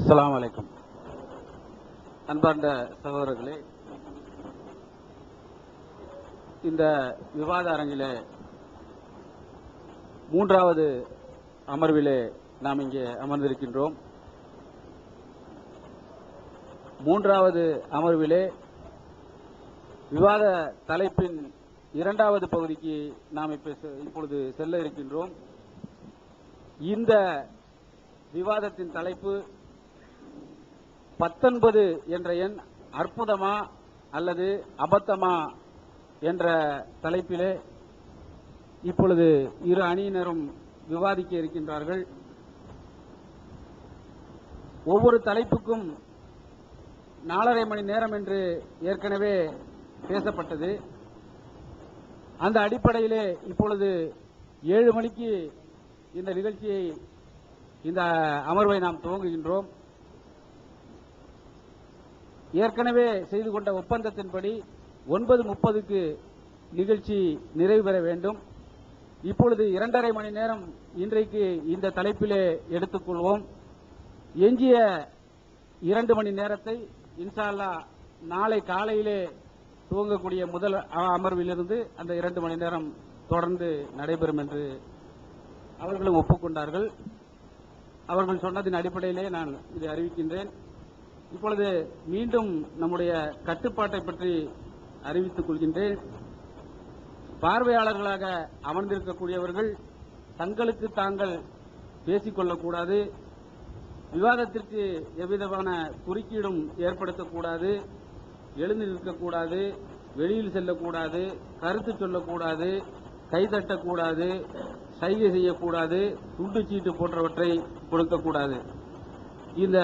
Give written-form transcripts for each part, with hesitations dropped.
அஸ்ஸலாமு அலைக்கும். அன்பார்ந்த சகோதரர்களே, இந்த விவாத அரங்கிலே மூன்றாவது அமர்விலே நாம் இங்கே அமர்ந்திருக்கின்றோம். மூன்றாவது அமர்விலே விவாத தலைப்பின் இரண்டாவது பகுதிக்கு நாம் இப்பொழுது செல்ல இருக்கின்றோம். இந்த விவாதத்தின் தலைப்பு 19 என்ற எண் அற்புதமா அல்லது அபத்தமா என்ற தலைப்பிலே இப்பொழுது இரு அணியினரும் விவாதிக்க இருக்கின்றார்கள். ஒவ்வொரு தலைப்புக்கும் 4.5 மணி நேரம் என்று ஏற்கனவே பேசப்பட்டது. அந்த அடிப்படையிலே இப்பொழுது 7 மணிக்கு இந்த நிகழ்ச்சியை, இந்த அமர்வை நாம் துவங்குகின்றோம். ஏற்கனவே செய்து கொண்ட ஒப்பந்தத்தின்படி 9:30க்கு நிகழ்ச்சி நிறைவு பெற வேண்டும். இப்பொழுது 2.5 மணி நேரம் இன்றைக்கு இந்த தலைப்பிலே எடுத்துக்கொள்வோம். எஞ்சிய 2 மணி நேரத்தை இன்ஷா அல்லாஹ் நாளை காலையிலே துவங்கக்கூடிய முதல் அமர்விலிருந்து அந்த 2 மணி நேரம் தொடர்ந்து நடைபெறும் என்று அவர்களும் ஒப்புக்கொண்டார்கள். அவர்கள் சொன்னதின் அடிப்படையிலே நான் இதை அறிவிக்கின்றேன். இப்பொழுது மீண்டும் நம்முடைய கட்டுப்பாட்டை பற்றி அறிவித்துக் கொள்கின்றேன். பார்வையாளர்களாக அமர்ந்திருக்கக்கூடியவர்கள் தங்களுக்கு தாங்கள் பேசிக்கொள்ளக்கூடாது, விவாதத்திற்கு எவ்விதமான குறுக்கீடும் ஏற்படுத்தக்கூடாது, எழுந்து நிற்கக்கூடாது, வெளியில் செல்லக்கூடாது, கருத்து சொல்லக்கூடாது, கைதட்டக்கூடாது, சைகை செய்யக்கூடாது, துண்டுச்சீட்டு போன்றவற்றை கொடுக்கக்கூடாது. இந்த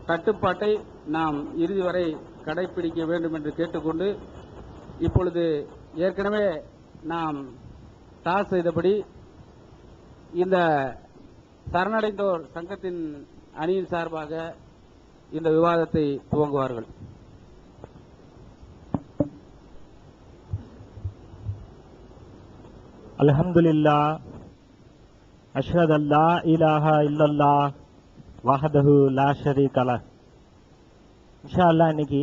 கட்டுப்பாட்டை நாம் இறுதி வரை கடைபிடிக்க வேண்டும் என்று கேட்டுக்கொண்டு, இப்பொழுது ஏற்கனவே நாம் டாஸ் செய்தபடி இந்த சரணடைந்தோர் சங்கத்தின் அணியின் சார்பாக இந்த விவாதத்தை துவங்குவார்கள். அல்ஹம்துலில்லாஹ், அஷ்ஹது அல்லா இலாஹா இல்லல்லாஹ் வஹதஹு லா ஷரீக லஹ். இன்ஷா அல்லாஹ் இன்னைக்கு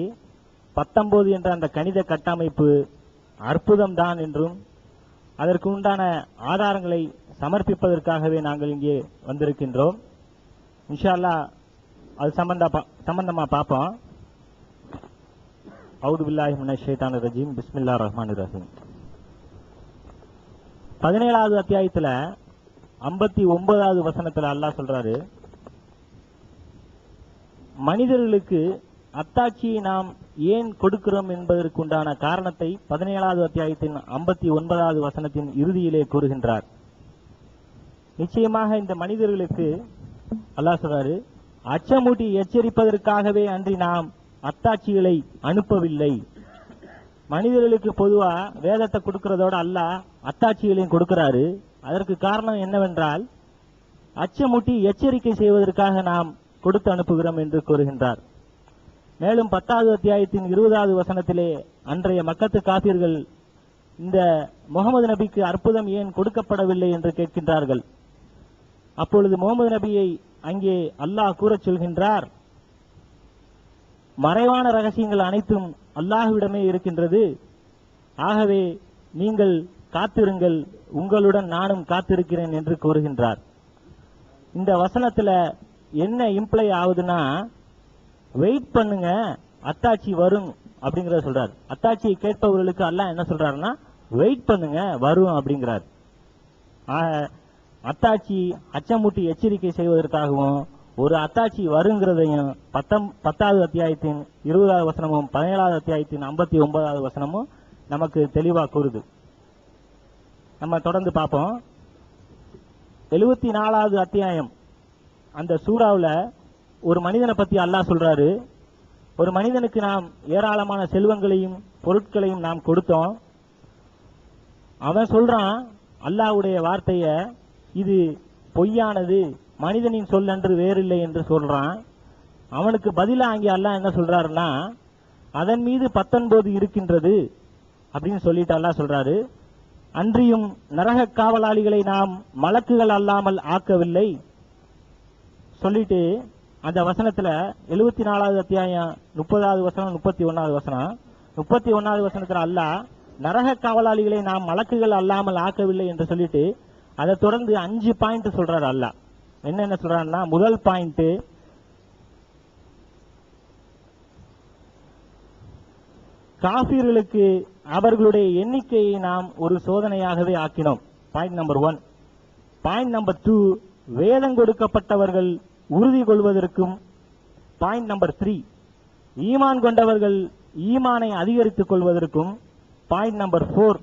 19 என்ற அந்த கணித கட்டமைப்பு அற்புதம் தான் என்றும் அதற்கு உண்டான ஆதாரங்களை சமர்ப்பிப்பதற்காகவே நாங்கள் இங்கே வந்திருக்கின்றோம். இன்ஷா அல்லாஹ் அது சம்பந்தமா பார்ப்போம். அவுது பில்லாஹி மினஷ் ஷைத்தானிர் ரஜீம். பிஸ்மில்லாஹிர் ரஹ்மானிர் ரஹீம். 17வது அத்தியாயத்துல 59வது வசனத்துல அல்லாஹ் சொல்றாரு, மனிதர்களுக்கு அத்தாட்சியை நாம் ஏன் கொடுக்கிறோம் என்பதற்குண்டான காரணத்தை 17வது அத்தியாயத்தின் 59வது வசனத்தின் இறுதியிலே கூறுகின்றார். நிச்சயமாக இந்த மனிதர்களுக்கு அல்லாஹ் சொல்றாரு, அச்சமூட்டி எச்சரிப்பதற்காகவே அன்றி நாம் அத்தாட்சிகளை அனுப்பவில்லை. மனிதர்களுக்கு பொதுவா வேதத்தை கொடுக்கிறதோட அல்லாஹ் அத்தாட்சிகளையும் கொடுக்கிறாரு. அதற்கு காரணம் என்னவென்றால், அச்சமூட்டி எச்சரிக்கை செய்வதற்காக நாம் கொடுத்து அனுப்புகிறோம் என்று கூறுகின்றார். மேலும் 10வது அத்தியாயத்தின் 20வது வசனத்திலே அன்றைய மக்கத்து காபிர்கள் இந்த முகமது நபிக்கு அற்புதம் ஏன் கொடுக்கப்படவில்லை என்று கேட்கின்றார்கள். அப்பொழுது முகமது நபியை அங்கே அல்லாஹ் கூறச் சொல்கின்றார், மறைவான ரகசியங்கள் அனைத்தும் அல்லாஹ்விடமே இருக்கின்றது. ஆகவே நீங்கள் காத்திருங்கள், உங்களுடன் நானும் காத்திருக்கிறேன் என்று கூறுகின்றார். இந்த வசனத்துல என்ன இம்ப்ளை ஆகுதுன்னா, வெயிட் பண்ணுங்க, அத்தாட்சி வரும் அப்படிங்கறத சொல்றாரு. அத்தாட்சியை கேட்பவர்களுக்கு அல்லாஹ் என்ன சொல்றாருன்னா, வெயிட் பண்ணுங்க, வரும் அப்படிங்கிறார். அத்தாட்சி அச்சமூட்டி எச்சரிக்கை செய்வதற்காகவும் ஒரு அத்தாட்சி வருங்கிறதையும் 10வது அத்தியாயத்தின் 20வது வசனமும் 17வது அத்தியாயத்தின் 59வது வசனமும் நமக்கு தெளிவா கூறுது. நம்ம தொடர்ந்து பார்ப்போம். 74வது அத்தியாயம் அந்த சூறாவுல ஒரு மனிதனை பத்தி அல்லாஹ் சொல்றாரு. ஒரு மனிதனுக்கு நாம் ஏராளமான செல்வங்களையும் பொருட்களையும் நாம் கொடுத்தோம். அவன் சொல்றான் அல்லாஹ்வுடைய வார்த்தைய, இது பொய்யானது, மனிதனின் சொல் அன்று வேறில்லை என்று சொல்றான். அவனுக்கு பதிலா அங்கே அல்லாஹ் என்ன சொல்றாருன்னா, அதன் மீது 19 இருக்கின்றது அப்படின்னு சொல்லிட்டு அல்லாஹ் சொல்றாரு. அன்றியும் நரக காவலாளிகளை நாம் மலக்குகள் அல்லாமல் ஆக்கவில்லை சொல்லிட்டு அந்த வசனத்துல 74வது அத்தியாயம் 30வது வசனம் 31வது வசனம் 31வது வசனத்துல அல்லாஹ் நரக காவலாளிகளை நாம் மலக்குகள் அல்லாமல் ஆக்கவில்லை என்று சொல்லிட்டு அதை தொடர்ந்து 5 பாயிண்ட் சொல்றாரு அல்லாஹ். என்னென்ன சொல்றாருன்னா, முதல் பாயிண்ட், காஃபிர்களுக்கு அவர்களுடைய எண்ணிக்கையை நாம் ஒரு சோதனையாகவே ஆக்கினோம். Point number 1. பாயிண்ட் நம்பர் 2, வேதம் கொடுக்கப்பட்டவர்கள் உறுதி கொள்வதற்கும். பாயிண்ட் நம்பர் 3, ஈமான் கொண்டவர்கள் ஈமானை அதிகரித்துக் கொள்வதற்கும். பாயிண்ட் நம்பர் 4,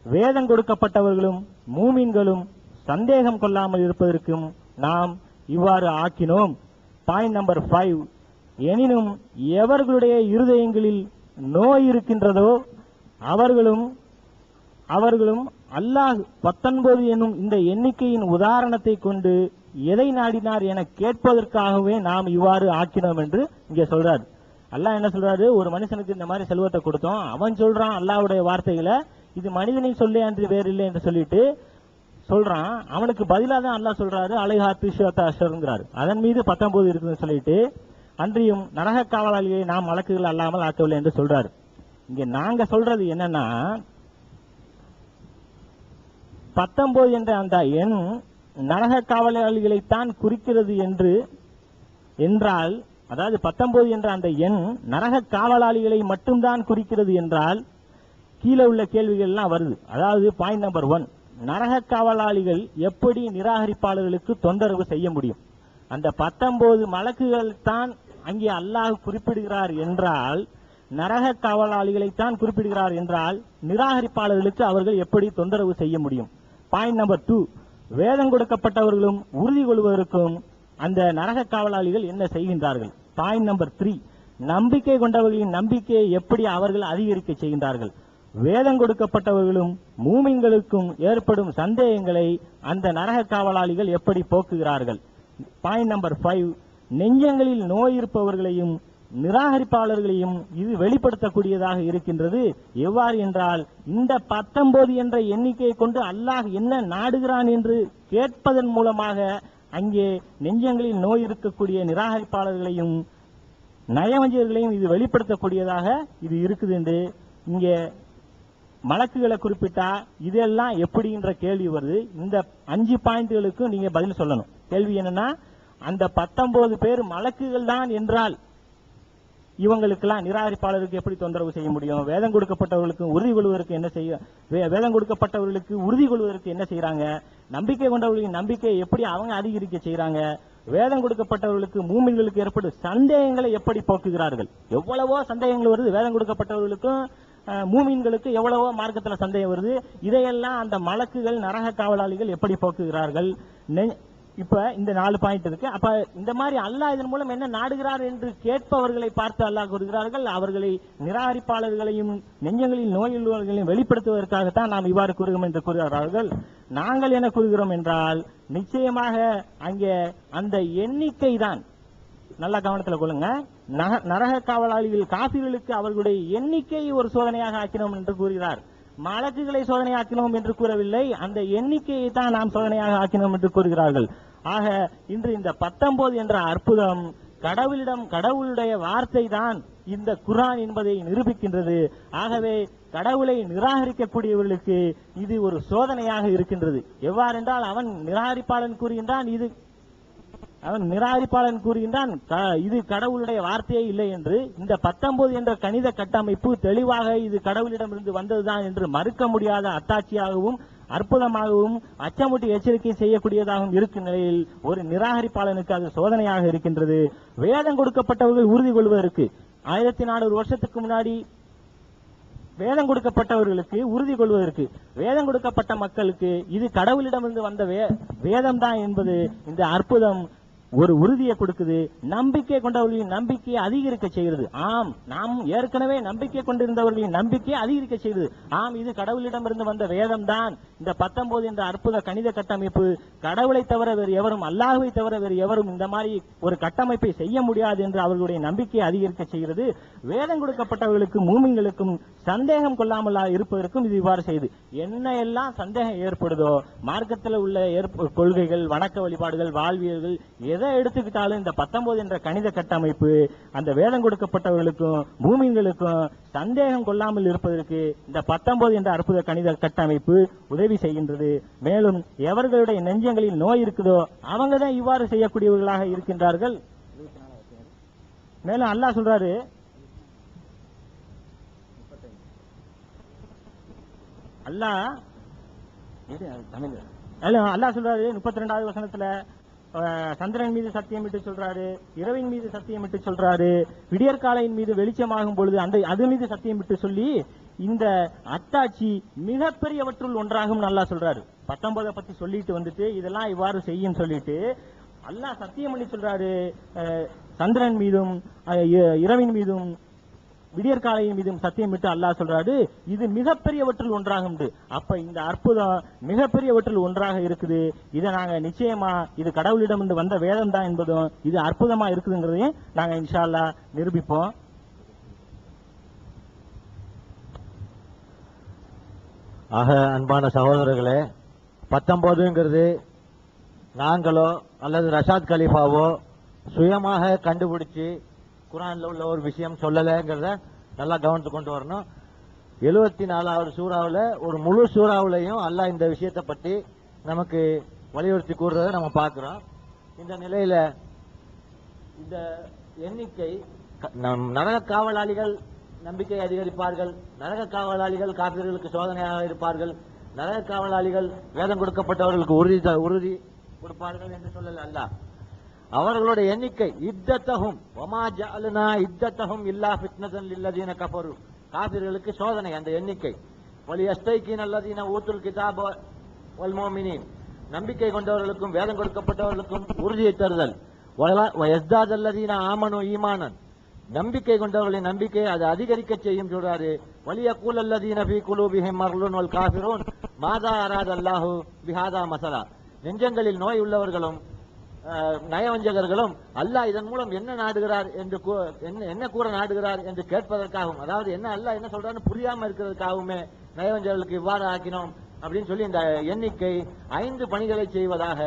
வேதம் கொடுக்கப்பட்டவர்களும் மூமின்களும் சந்தேகம் கொள்ளாமல் இருப்பதற்கும் நாம் இவ்வாறு ஆக்கினோம். பாயிண்ட் நம்பர் 5, எனினும் எவர்களுடைய இருதயங்களில் நோய் இருக்கின்றதோ அவர்களும் அல்லாஹ் 19 என்னும் இந்த எண்ணிக்கையின் உதாரணத்தை கொண்டு எதை நாடினார் என கேட்பதற்காகவே நாம் இவ்வாறு ஆக்கினோம் என்று இங்கே சொல்றாரு. அல்லாஹ் என்ன சொல்றாரு, ஒரு மனுஷனுக்கு இந்த மாதிரி செல்வத்தை கொடுத்தோம், அவன் சொல்றான் அல்லாஹ்வுடைய வார்த்தைகளை இது மனிதனின் சொல்லே அன்று வேறு இல்லை என்று சொல்லிட்டு சொல்றான். அவனுக்கு பதிலாக தான் அல்லாஹ் சொல்றாரு அலைஹாத்து ஷுவத்தாஷர்ங்கிறாரு. அதன் மீது 19 இருக்குன்னு சொல்லிட்டு அன்றியும் நரக காவலாளிகளை நாம் மலக்குகள் அல்லாமல் ஆக்கவில்லை என்று சொல்றாரு. இங்க நாங்க சொல்றது என்னன்னா, 19 என்ற அந்த எண் நரக காவலாளிகளைத்தான் குறிக்கிறது என்றால், அதாவது 19 என்ற அந்த எண் நரக காவலாளிகளை மட்டும்தான் குறிக்கிறது என்றால் கீழே உள்ள கேள்விகள் எல்லாம் வருது. அதாவது பாயிண்ட் நம்பர் 1, நரக காவலாளிகள் எப்படி நிராகரிப்பாளர்களுக்கு தொந்தரவு செய்ய முடியும்? அந்த 19 மலக்குகள் தான் அங்கே அல்லாஹ் குறிப்பிடுகிறார் என்றால், நரக காவலாளிகளைத்தான் குறிப்பிடுகிறார் என்றால் நிராகரிப்பாளர்களுக்கு அவர்கள் எப்படி தொந்தரவு செய்ய முடியும்? பாயிண்ட் நம்பர் 2, வேதம் கொடுக்கப்பட்டவர்களும் உறுதி கொள்வதற்கும் அந்த நரக காவலாளிகள் என்ன செய்கின்றார்கள்? பாயிண்ட் நம்பர் 3, நம்பிக்கை கொண்டவர்களின் நம்பிக்கையை எப்படி அவர்கள் அதிகரிக்க செய்கின்றார்கள்? வேதம் கொடுக்கப்பட்டவர்களும் மூமின்களுக்கும் ஏற்படும் சந்தேகங்களை அந்த நரக காவலாளிகள் எப்படி போக்குகிறார்கள்? பாயிண்ட் நம்பர் 5, நெஞ்சங்களில் நோய் இருப்பவர்களையும் நிராகரிப்பாளர்களையும் இது வெளிப்படுத்தக்கூடியதாக இருக்கின்றது. எவ்வாறு என்றால், இந்த 19 என்ற எண்ணிக்கையை கொண்டு அல்லாஹ் என்ன நாடுகிறான் என்று கேட்பதன் மூலமாக அங்கே நெஞ்சங்களில் நோய் இருக்கக்கூடிய நிராகரிப்பாளர்களையும் நயவஞ்சகர்களையும் இது வெளிப்படுத்தக்கூடியதாக இது இருக்குது என்று இங்கே மலக்குகளை குறிப்பிட்டா இதெல்லாம் எப்படின்ற கேள்வி வருது. இந்த 5 பாயிண்ட்களுக்கும் நீங்க பதில் சொல்லணும். கேள்வி என்னன்னா, அந்த 19 பேர் மலக்குகள் தான் என்றால் இவங்களுக்கெல்லாம் நிராகரிப்பாளருக்கு எப்படி தொந்தரவு செய்ய முடியும்? வேதம் கொடுக்கப்பட்டவர்களுக்கு உறுதி கொள்வதற்கு என்ன செய்ய, வேதம் கொடுக்கப்பட்டவர்களுக்கு உறுதி கொள்வதற்கு என்ன செய்யறாங்க? நம்பிக்கை கொண்டவர்களின் நம்பிக்கையை எப்படி அவங்க அதிகரிக்க செய்யறாங்க? வேதம் கொடுக்கப்பட்டவர்களுக்கு மூமின்களுக்கு ஏற்படும் சந்தேகங்களை எப்படி போக்குகிறார்கள்? எவ்வளவோ சந்தேகங்கள் வருது. வேதம் கொடுக்கப்பட்டவர்களுக்கும் மூமின்களுக்கு எவ்வளவோ மார்க்கத்துல சந்தேகம் வருது. இதையெல்லாம் அந்த மலக்குகள் நரக காவலாளிகள் எப்படி போக்குகிறார்கள்? இப்ப இந்த 4 பாயிண்ட் இருக்கு. அப்ப இந்த மாதிரி அல்லாஹ் இதன் மூலம் என்ன நாடுகிறார் என்று கேட்பவர்களை பார்த்து அல்லாஹ் கூறுகிறார்கள், அவர்களை நிராகரிப்பாளர்களையும் நெஞ்சங்களில் நோயுள்ளவர்களையும் வெளிப்படுத்துவதற்காகத்தான் நாம் இவ்வாறு கூறுகிறோம் என்று கூறுகிறார்கள். நாங்கள் என்ன கூறுகிறோம் என்றால், நிச்சயமாக அங்கே அந்த எண்ணிக்கை தான், நல்ல கவனத்தில் கொள்ளுங்க, நரக காவலாளிகள் காபிர்களுக்கு அவர்களுடைய எண்ணிக்கையை ஒரு சோதனையாக ஆக்கினோம் என்று கூறுகிறார். மலக்குகளை சோதனையாக்கினோம் என்று கூறவில்லை, அந்த எண்ணிக்கையை தான் நாம் சோதனையாக ஆக்கினோம் என்று கூறுகிறார்கள். ஆக இன்று இந்த 19 என்ற அற்புதம் கடவுளுடைய வார்த்தை தான் இந்த குர்ஆன் என்பதை நிரூபிக்கின்றது. ஆகவே கடவுளை நிராகரிக்கக்கூடியவர்களுக்கு இது ஒரு சோதனையாக இருக்கின்றது. எவ்வாறென்றால், அவன் நிராகரிப்பாளன் கூறுகின்றான் இது கடவுளுடைய வார்த்தையே இல்லை என்று. இந்த 19 என்ற கணித கட்டமைப்பு தெளிவாக இது கடவுளிடமிருந்து வந்ததுதான் என்று மறுக்க முடியாத அத்தாட்சியாகவும் அற்புதமாகவும் அச்சமூட்டி எச்சரிக்கை செய்யக்கூடியதாகவும் இருக்கும் நிலையில் ஒரு நிராகரிப்பாளனுக்கு அது சோதனையாக இருக்கின்றது. வேதம் கொடுக்கப்பட்டவர்கள் உறுதி கொள்வதற்கு 1400 வருஷத்துக்கு முன்னாடி வேதம் கொடுக்கப்பட்டவர்களுக்கு உறுதி கொள்வதற்கு, வேதம் கொடுக்கப்பட்ட மக்களுக்கு இது கடவுளிடமிருந்து வந்த வேதம் தான் என்பது இந்த அற்புதம் ஒரு உறுதியை கொடுக்குது. நம்பிக்கை கொண்டவர்களின் நம்பிக்கையை அதிகரிக்க செய்கிறது. ஆம், நாம் ஏற்கனவே நம்பிக்கை கொண்டிருந்தவர்களின் நம்பிக்கையை அதிகரிக்க செய்கிறது. ஆம், இது கடவுளிடமிருந்து வந்த வேதம் தான். இந்த 19 என்ற அற்புத கணித கட்டமைப்பு கடவுளை தவிர வேறு எவரும், அல்லாஹ்வை தவிர வேறு எவரும் இந்த மாதிரி ஒரு கட்டமைப்பை செய்ய முடியாது என்று அவர்களுடைய நம்பிக்கையை அதிகரிக்க செய்கிறது. வேதம் கொடுக்கப்பட்டவர்களுக்கு மூமின்களுக்கும் சந்தேகம் கொள்ளாமல் இருப்பதற்கும் இது இவ்வாறு செய்து. என்ன எல்லாம் சந்தேகம் ஏற்படுதோ, மார்க்கத்தில் உள்ள கொள்கைகள், வணக்க வழிபாடுகள், வாழ்வியல்கள் எதை எடுத்துக்கிட்டாலும் இந்த 19 என்ற கணித கட்டமைப்பு அந்த வேதம் கொடுக்கப்பட்டவர்களுக்கும் பூமிகளுக்கும் சந்தேகம் கொள்ளாமல் இருப்பதற்கு இந்த 19 என்ற அற்புத கணித கட்டமைப்பு உதவி செய்கின்றது. மேலும் எவர்களுடைய நெஞ்சங்களில் நோய் இருக்குதோ அவங்க தான் இவ்வாறு செய்யக்கூடியவர்களாக இருக்கின்றார்கள். மேலும் அல்லாஹ் சொல்றாரு, அல்லாஹ் சொல்றாரு 32வது வசனத்துல சந்திரன் மீது சத்தியம் விட்டு சொல்றாரு, இரவின் மீது சத்தியம் விட்டு சொல்றாரு, விடியற்காலையின் மீது வெளிச்சமாகும் பொழுது அது மீது சத்தியம் விட்டு சொல்லி இந்த அத்தாட்சி மிகப்பெரியவற்றுள் ஒன்றாகும் அல்லாஹ் சொல்றாரு. 19 பத்தி சொல்லிட்டு வந்துட்டு இதெல்லாம் இவ்வாறு செய்யும் சொல்லிட்டு அல்லாஹ் சத்தியம் பண்ணி சொல்றாரு. சந்திரன் மீதும் இரவின் மீதும் விடியற்காலையின் மீதும் சத்தியம் விட்டு அல்லாஹ் சொல்றாரு இது மிகப்பெரியவற்றில் ஒன்றாகும். அப்ப இந்த அற்புதம் மிகப்பெரியவற்றில் ஒன்றாக இருக்குது. இதை நாங்க நிச்சயமா இது கடவுளிடம் இருந்து வந்த வேதம் தான் என்பதும் இது அற்புதமா இருக்குதுங்கிறதையும் நாங்க இன்ஷா அல்லாஹ் நிரூபிப்போம். ஆக அன்பான சகோதரர்களே, 19ங்கிறது நாங்களோ அல்லது ரஷாத் கலீஃபாவோ சுயமாக கண்டுபிடிச்சு குரான்ல உள்ள ஒரு விஷயம் சொல்லலைங்கிறத நல்லா கவனித்து கொண்டு வரணும். 74வது சூறாவில் ஒரு முழு சூறாவிலையும் அல்லாஹ் இந்த விஷயத்தை பற்றி நமக்கு வலியுறுத்தி கூறுறதை நம்ம பார்க்கிறோம். இந்த நிலையில இந்த எண்ணிக்கை நரக காவலாளிகள் நம்பிக்கை அதிகரிப்பார்கள், நரக காவலாளிகள் காபிர்களுக்கு சோதனையாக இருப்பார்கள், நரக காவலாளிகள் வேதம் கொடுக்கப்பட்டவர்களுக்கு உறுதி கொடுப்பார்கள் என்று சொல்லல அல்லாஹ். அவர்களுடைய எண்ணிக்கை இத்தத்தகும் வமா ஜஅல்னா இத்தத்தகும் இல்லா ஃபித்னதன் லில்லதீன கஃபரு, காபிர்களுக்கு சோதனை அந்த எண்ணிக்கை. வலியஸ்தைகின அல்லதீன ஊத்துல் கிதாப வல் முஃமினீன், நம்பிக்கை கொண்டவர்களுக்கும் வேதம் கொடுக்கப்பட்டவர்களுக்கும் உறுதியை தருதல். வயஸ்தாத் அல்லதீன ஆமனு ஈமானன், நம்பிக்கை கொண்டவர்களின் நம்பிக்கை அது அதிகரிக்க செய்யும் சொல்றாரு. வலியக்கூல் அல்லதீன ஃபீ குலூபிஹிம் மர்லுன் வல் காஃபிரூன் மாதா அராத அல்லாஹு பிஹாதா மஸலா, நெஞ்சங்களில் நோய் உள்ளவர்களும் நயவஞ்சகர்களும் அல்லாஹ் இதன் மூலம் என்ன நாடுகிறார் என்று என்ன கூற நாடுகிறார் என்று கேட்பதற்காகவும், அதாவது என்ன அல்லாஹ் என்ன சொல்றான்னு புரியாம இருக்கிறதுக்காகவுமே நயவஞ்சகர்களுக்கு இவ்வாறு ஆக்கினோம் அப்படின்னு சொல்லி இந்த எண்ணிக்கை 5 பணிகளை செய்வதாக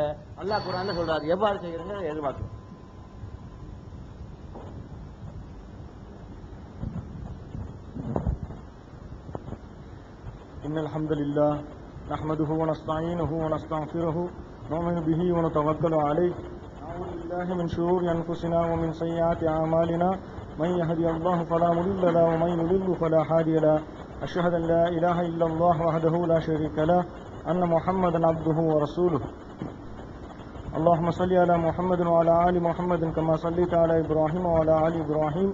அல்லாஹ் குர்ஆன்ல சொல்றாரு. எவ்வாறு செய்யறங்க எதிர்பார்க்கிறோம். இன்னல் ஹம்துலில்லாஹ் நஹ்மதுஹு வ நஸ்தஈனுஹு வ நஸ்தக்ஃபிருஹு نؤمن به ونتوكل عليه نعوذ بالله من شرور أنفسنا ومن سيئات أعمالنا من يهدي الله فلا مضل له ومن يضلل فلا هادي له أشهد أن لا إله إلا الله وحده لا شريك له أن محمدا عبده ورسوله اللهم صل على محمد وعلى آل محمد كما صليت على إبراهيم وعلى آل إبراهيم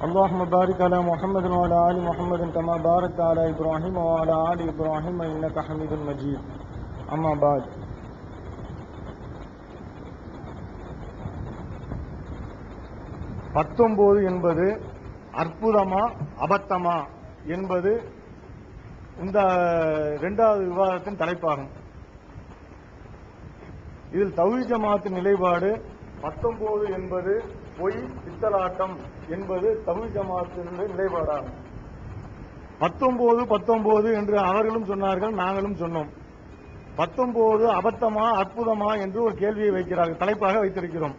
اللهم بارك على محمد وعلى آل محمد كما باركت على إبراهيم وعلى آل إبراهيم إنك حميد مجيد أما بعد. 19 என்பது அற்புதமா அபத்தமா என்பது இந்த 2வது விவாதத்தின் தலைப்பாகும். இதில் தௌஹீத் ஜமாஅத்தின் நிலைப்பாடு 19 என்பது பொய் பித்தலாட்டம் என்பது தௌஹீத் ஜமாஅத்தின் நிலைப்பாடாகும். 19 என்று அவர்களும் சொன்னார்கள், நாங்களும் சொன்னோம். 19 அபத்தமா அற்புதமா என்று ஒரு கேள்வியை வைக்கிறார்கள், தலைப்பாக வைத்திருக்கிறோம்.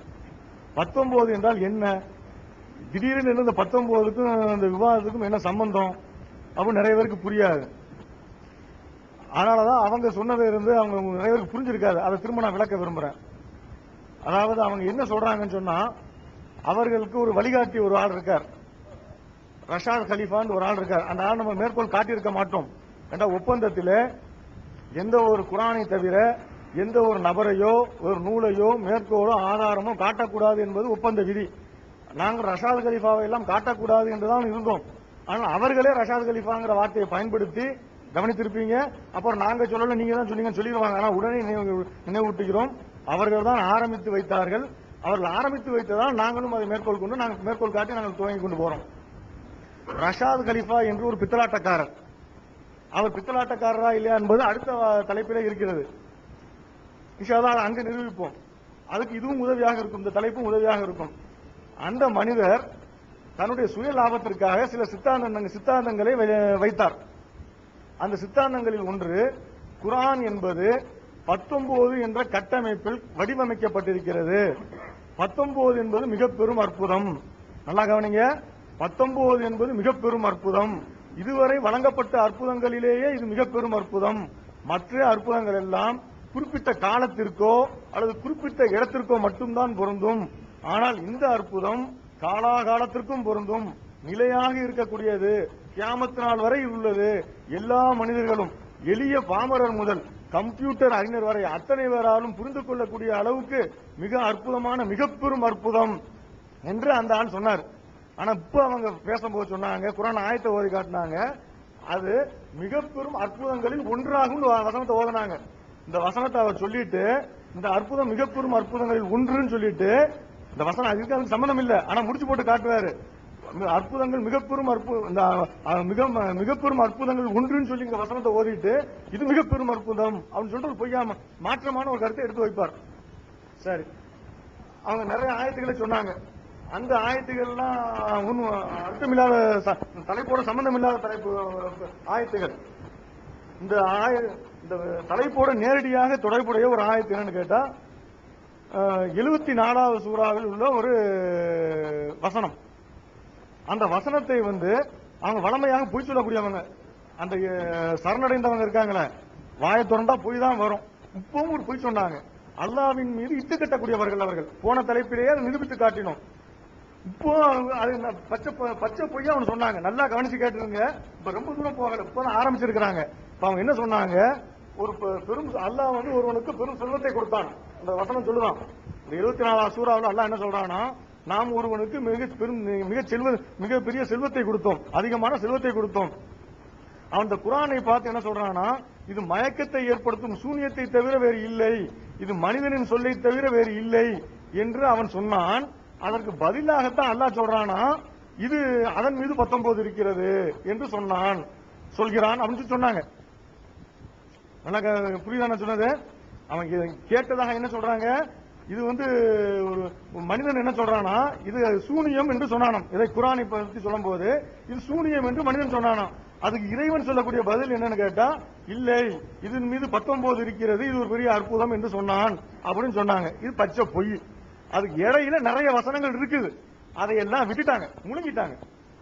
19 என்றால் என்ன? திடீர்னு இந்த 19க்கும் இந்த விவாதத்துக்கும் என்ன சம்பந்தம் அப்படின்னு நிறைய பேருக்கு புரியாது. அதனாலதான் அவங்க சொன்னதை இருந்து அவங்க நிறைய பேருக்கு புரிஞ்சிருக்காது. அதை திரும்ப நான் விளக்க விரும்புறேன். அதாவது அவங்க என்ன சொல்றாங்கன்னு சொன்னா, அவர்களுக்கு ஒரு வழிகாட்டி ஒரு ஆள் இருக்கார், ரஷாத் கலீஃபான்னு ஒரு ஆள் இருக்கார். அந்த ஆள் நம்ம மேற்கோள் காட்டியிருக்க மாட்டோம். ஏன்னா ஒப்பந்தத்தில் எந்த ஒரு குரானை தவிர எந்த ஒரு நபரையோ ஒரு நூலையோ மேற்கோளோ ஆதாரமோ காட்டக்கூடாது என்பது ஒப்பந்த விதி. நாங்கள் ரஷாத் கலீஃபாவை எல்லாம் காட்டக்கூடாது என்றுதான் இருந்தோம். ஆனால் அவர்களே ரஷாத் கலீஃபாங்கிற வார்த்தையை பயன்படுத்தி கவனித்திருப்பீங்க. அப்புறம் நாங்க சொல்லல, நீங்க தான் சொன்னீங்கன்னு சொல்லிடுவாங்க. ஆனால் உடனே நினைவூட்டுகிறோம், அவர்கள் தான் ஆரம்பித்து வைத்தார்கள். அவர்கள் ஆரம்பித்து வைத்ததால் நாங்களும் அதை மேற்கோள் கொண்டு நாங்கள் மேற்கோள் காட்டி நாங்கள் துவங்கி கொண்டு போறோம். ரஷாத் கலீஃபா என்று ஒரு பித்தலாட்டக்காரர். அவர் பித்தலாட்டக்காரரா இல்லையா என்பது அடுத்த தலைப்பிலே இருக்கிறது. இன்ஷாஅல்லாஹ் அங்கு நிரூபிப்போம். அதுக்கு இதுவும் உதவியாக இருக்கும், இந்த தலைப்பும் உதவியாக இருக்கும். அந்த மனிதர் தன்னுடைய சுய லாபத்திற்காக சில சித்தாந்தங்களை வைத்தார். அந்த சித்தாந்தங்களில் ஒன்று, குர்ஆன் என்பது 19 என்ற கட்டமைப்பில் வடிவமைக்கப்பட்டிருக்கிறது. 19 என்பது மிக பெரும் அற்புதம். நல்லா கவனிங்க, 19 என்பது மிக பெரும் அற்புதம். இதுவரை வழங்கப்பட்ட அற்புதங்களிலேயே இது மிக பெரும் அற்புதம். மற்ற அற்புதங்கள் எல்லாம் குறிப்பிட்ட காலத்திற்கோ அல்லது குறிப்பிட்ட இடத்திற்கோ மட்டும்தான் பொருந்தும். ஆனால் இந்த அற்புதம் காலாகாலத்திற்கும் பொருந்தும், நிலையாக இருக்கக்கூடியது, கியாமத் நாள் வரை உள்ளது. எல்லா மனிதர்களும், எளிய பாமரர் முதல் கம்ப்யூட்டர் அறிஞர் வரை அத்தனை பேராலும் புரிந்து கொள்ளக்கூடிய அளவுக்கு மிக அற்புதமான மிக பெரும் அற்புதம் என்று அந்த ஆள் சொன்னார். ஆனா இப்ப அவங்க பேசும்போது சொன்னாங்க, குர்ஆன் ஆயத்தை ஓதி காட்டினாங்க, அது மிக பெரும் அற்புதங்களில் ஒன்றாகும் வசனத்தை ஓதினாங்க. இந்த வசனத்தை அவர் சொல்லிட்டு, இந்த அற்புதம் மிக பெரும் அற்புதங்களில் ஒன்றுன்னு சொல்லிட்டு, இந்த வசனம் அதுக்கு சம்பந்தம் இல்ல, ஆனா முடிச்சு போட்டு காட்டுவாரு. அற்புதங்கள் மிக பெரும் மிக பெரும் அற்புதங்கள் ஒன்றுன்னு சொல்லி இந்த வசனத்தை ஓதிட்டு, இது மிக பெரும் அற்புதம் அப்படின்னு சொல்லிட்டு பொய்யாம மாற்றமான ஒரு கருத்தை எடுத்து வைப்பார். சரி, அவங்க நிறைய ஆயத்துக்களை சொன்னாங்க. அந்த ஆயத்துகள்லாம் அர்த்தமில்லாத, தலைப்போட சம்பந்தம் இல்லாத தலைப்பு ஆயத்துகள். இந்த தலைப்போட நேரடியாக தொடர்புடைய ஒரு ஆயத்து என்னன்னு கேட்டா, 74வது சூறாவில் உள்ள ஒரு வசனம். அந்த வசனத்தை அவங்க வளமையாக பொய் சொல்லக்கூடியவங்க, அந்த சரணடைந்தவங்க இருக்காங்களே, வாயை திறந்தா பொய் தான் வரும். இப்பவும் ஒரு பொய் சொன்னாங்க. அல்லாஹ்வின் மீது இட்டு கட்டக்கூடியவர்கள் அவர்கள். போன தலைப்பிலேயே அதை நிரூபித்து காட்டினோம். இப்போ அது பச்சை பொய்யா அவனு சொன்னாங்க. நல்லா கவனிச்சு கேட்டுருங்க. இப்ப ரொம்ப தூரம் போகல, இப்பதான் ஆரம்பிச்சிருக்கிறாங்க. இப்ப அவங்க என்ன சொன்னாங்க, ஒரு பெரும் அல்லாஹ் ஒருவனுக்கு பெரும் செல்வத்தை கொடுத்தான். அந்த வசனம் சொல்லுதான். இந்த 74வது சூறாவில் அல்லாஹ் என்ன சொல்றான்னா, நாம் ஒருவனுக்கு மிக பெரிய செல்வத்தை கொடுத்தோம், அதிகமான செல்வத்தை கொடுத்தோம். அவன் இந்த குர்ஆனை பார்த்து என்ன சொல்றானா, இது மயக்கத்தை ஏற்படுத்தும் சூனியத்தை தவிர வேறு இல்லை, இது மனிதனின் சொல்லை தவிர வேறு இல்லை என்று அவன் சொன்னான். அதற்கு பதிலாகத்தான் அல்லாஹ் சொல்றானா, இது அதன் மீது 19 இருக்கிறது என்று சொல்கிறான் அப்படின்னு சொன்னாங்க. புரியுதா சொன்னது? அவன் கேட்டதாக என்ன சொல்றாங்க, இது ஒரு மனிதன் என்ன சொல்றானா, இது சூனியம் என்று சொன்னானாம். இதை குர்ஆனை பற்றி சொல்லும் போது இது சூனியம் என்று மனிதன் சொன்னானாம். அதுக்கு இறைவன் சொல்லக்கூடிய பதில் என்னன்னு கேட்டா, இல்லை, இதன் மீது 19 இருக்கிறது, இது ஒரு பெரிய அற்புதம் என்று சொன்னான் அப்படின்னு சொன்னாங்க. இது பச்சை பொய். அதுக்கு இடையில நிறைய வசனங்கள் இருக்குது, அதையெல்லாம் விட்டுட்டாங்க, முழுங்கிட்டாங்க.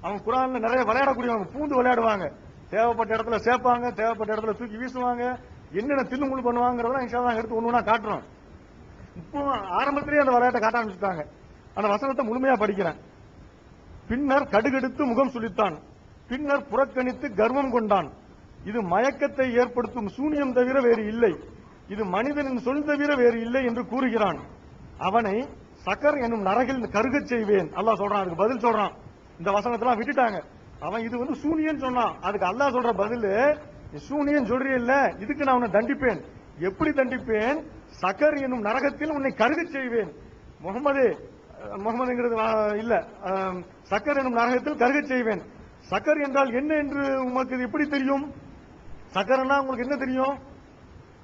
அவங்க குர்ஆன்ல நிறைய விளையாடக்கூடியவங்க, பூந்து விளையாடுவாங்க, தேவைப்பட்ட இடத்துல சேர்ப்பாங்க, தேவைப்பட்ட இடத்துல தூக்கி வீசுவாங்க, என்னென்ன தில்லுமுள்ளு பண்ணுவாங்கிறதெல்லாம் இன்ஷா அல்லாஹ் எடுத்து ஒண்ணு காட்டுறோம். இப்போ ஆரம்பத்திலேயே அந்த விளையாட்டை காட்ட ஆரம்பிச்சுட்டாங்க. அந்த வசனத்தை முழுமையா படிக்கிறேன். பின்னர் கடுகெடுத்து முகம் சுளித்தான், பின்னர் புறக்கணித்து கர்வம் கொண்டான், இது மயக்கத்தை ஏற்படுத்தும் சூனியம் தவிர வேறு இல்லை, இது மனிதனின் சொல் தவிர வேறு இல்லை என்று கூறுகிறான். அவனை சக்கர் என்னும் நரகில் கருகச் செய்வேன். அல்லாஹ் சொல்றான். அதுக்கு பதில் சொல்றான். இந்த வசனத்தெல்லாம் விட்டுட்டாங்க. அவன் இது சூனியன் சொன்னான். அதுக்கு அல்லாஹ் சொல்ற பதில், சூனியன் சொல்றியல்ல, இதுக்கு நான் உன்னை தண்டிப்பேன். எப்படி தண்டிப்பேன்? சக்கர் என்னும் நரகத்தில் உன்னை கருகச் செய்வேன். முகமதுங்கிறது இல்ல, சக்கர் என்னும் நரகத்தில் கருகச் செய்வேன். சக்கர் என்றால் என்ன என்று உமக்கு எப்படி தெரியும்? சக்கரன்னா உங்களுக்கு என்ன தெரியும்?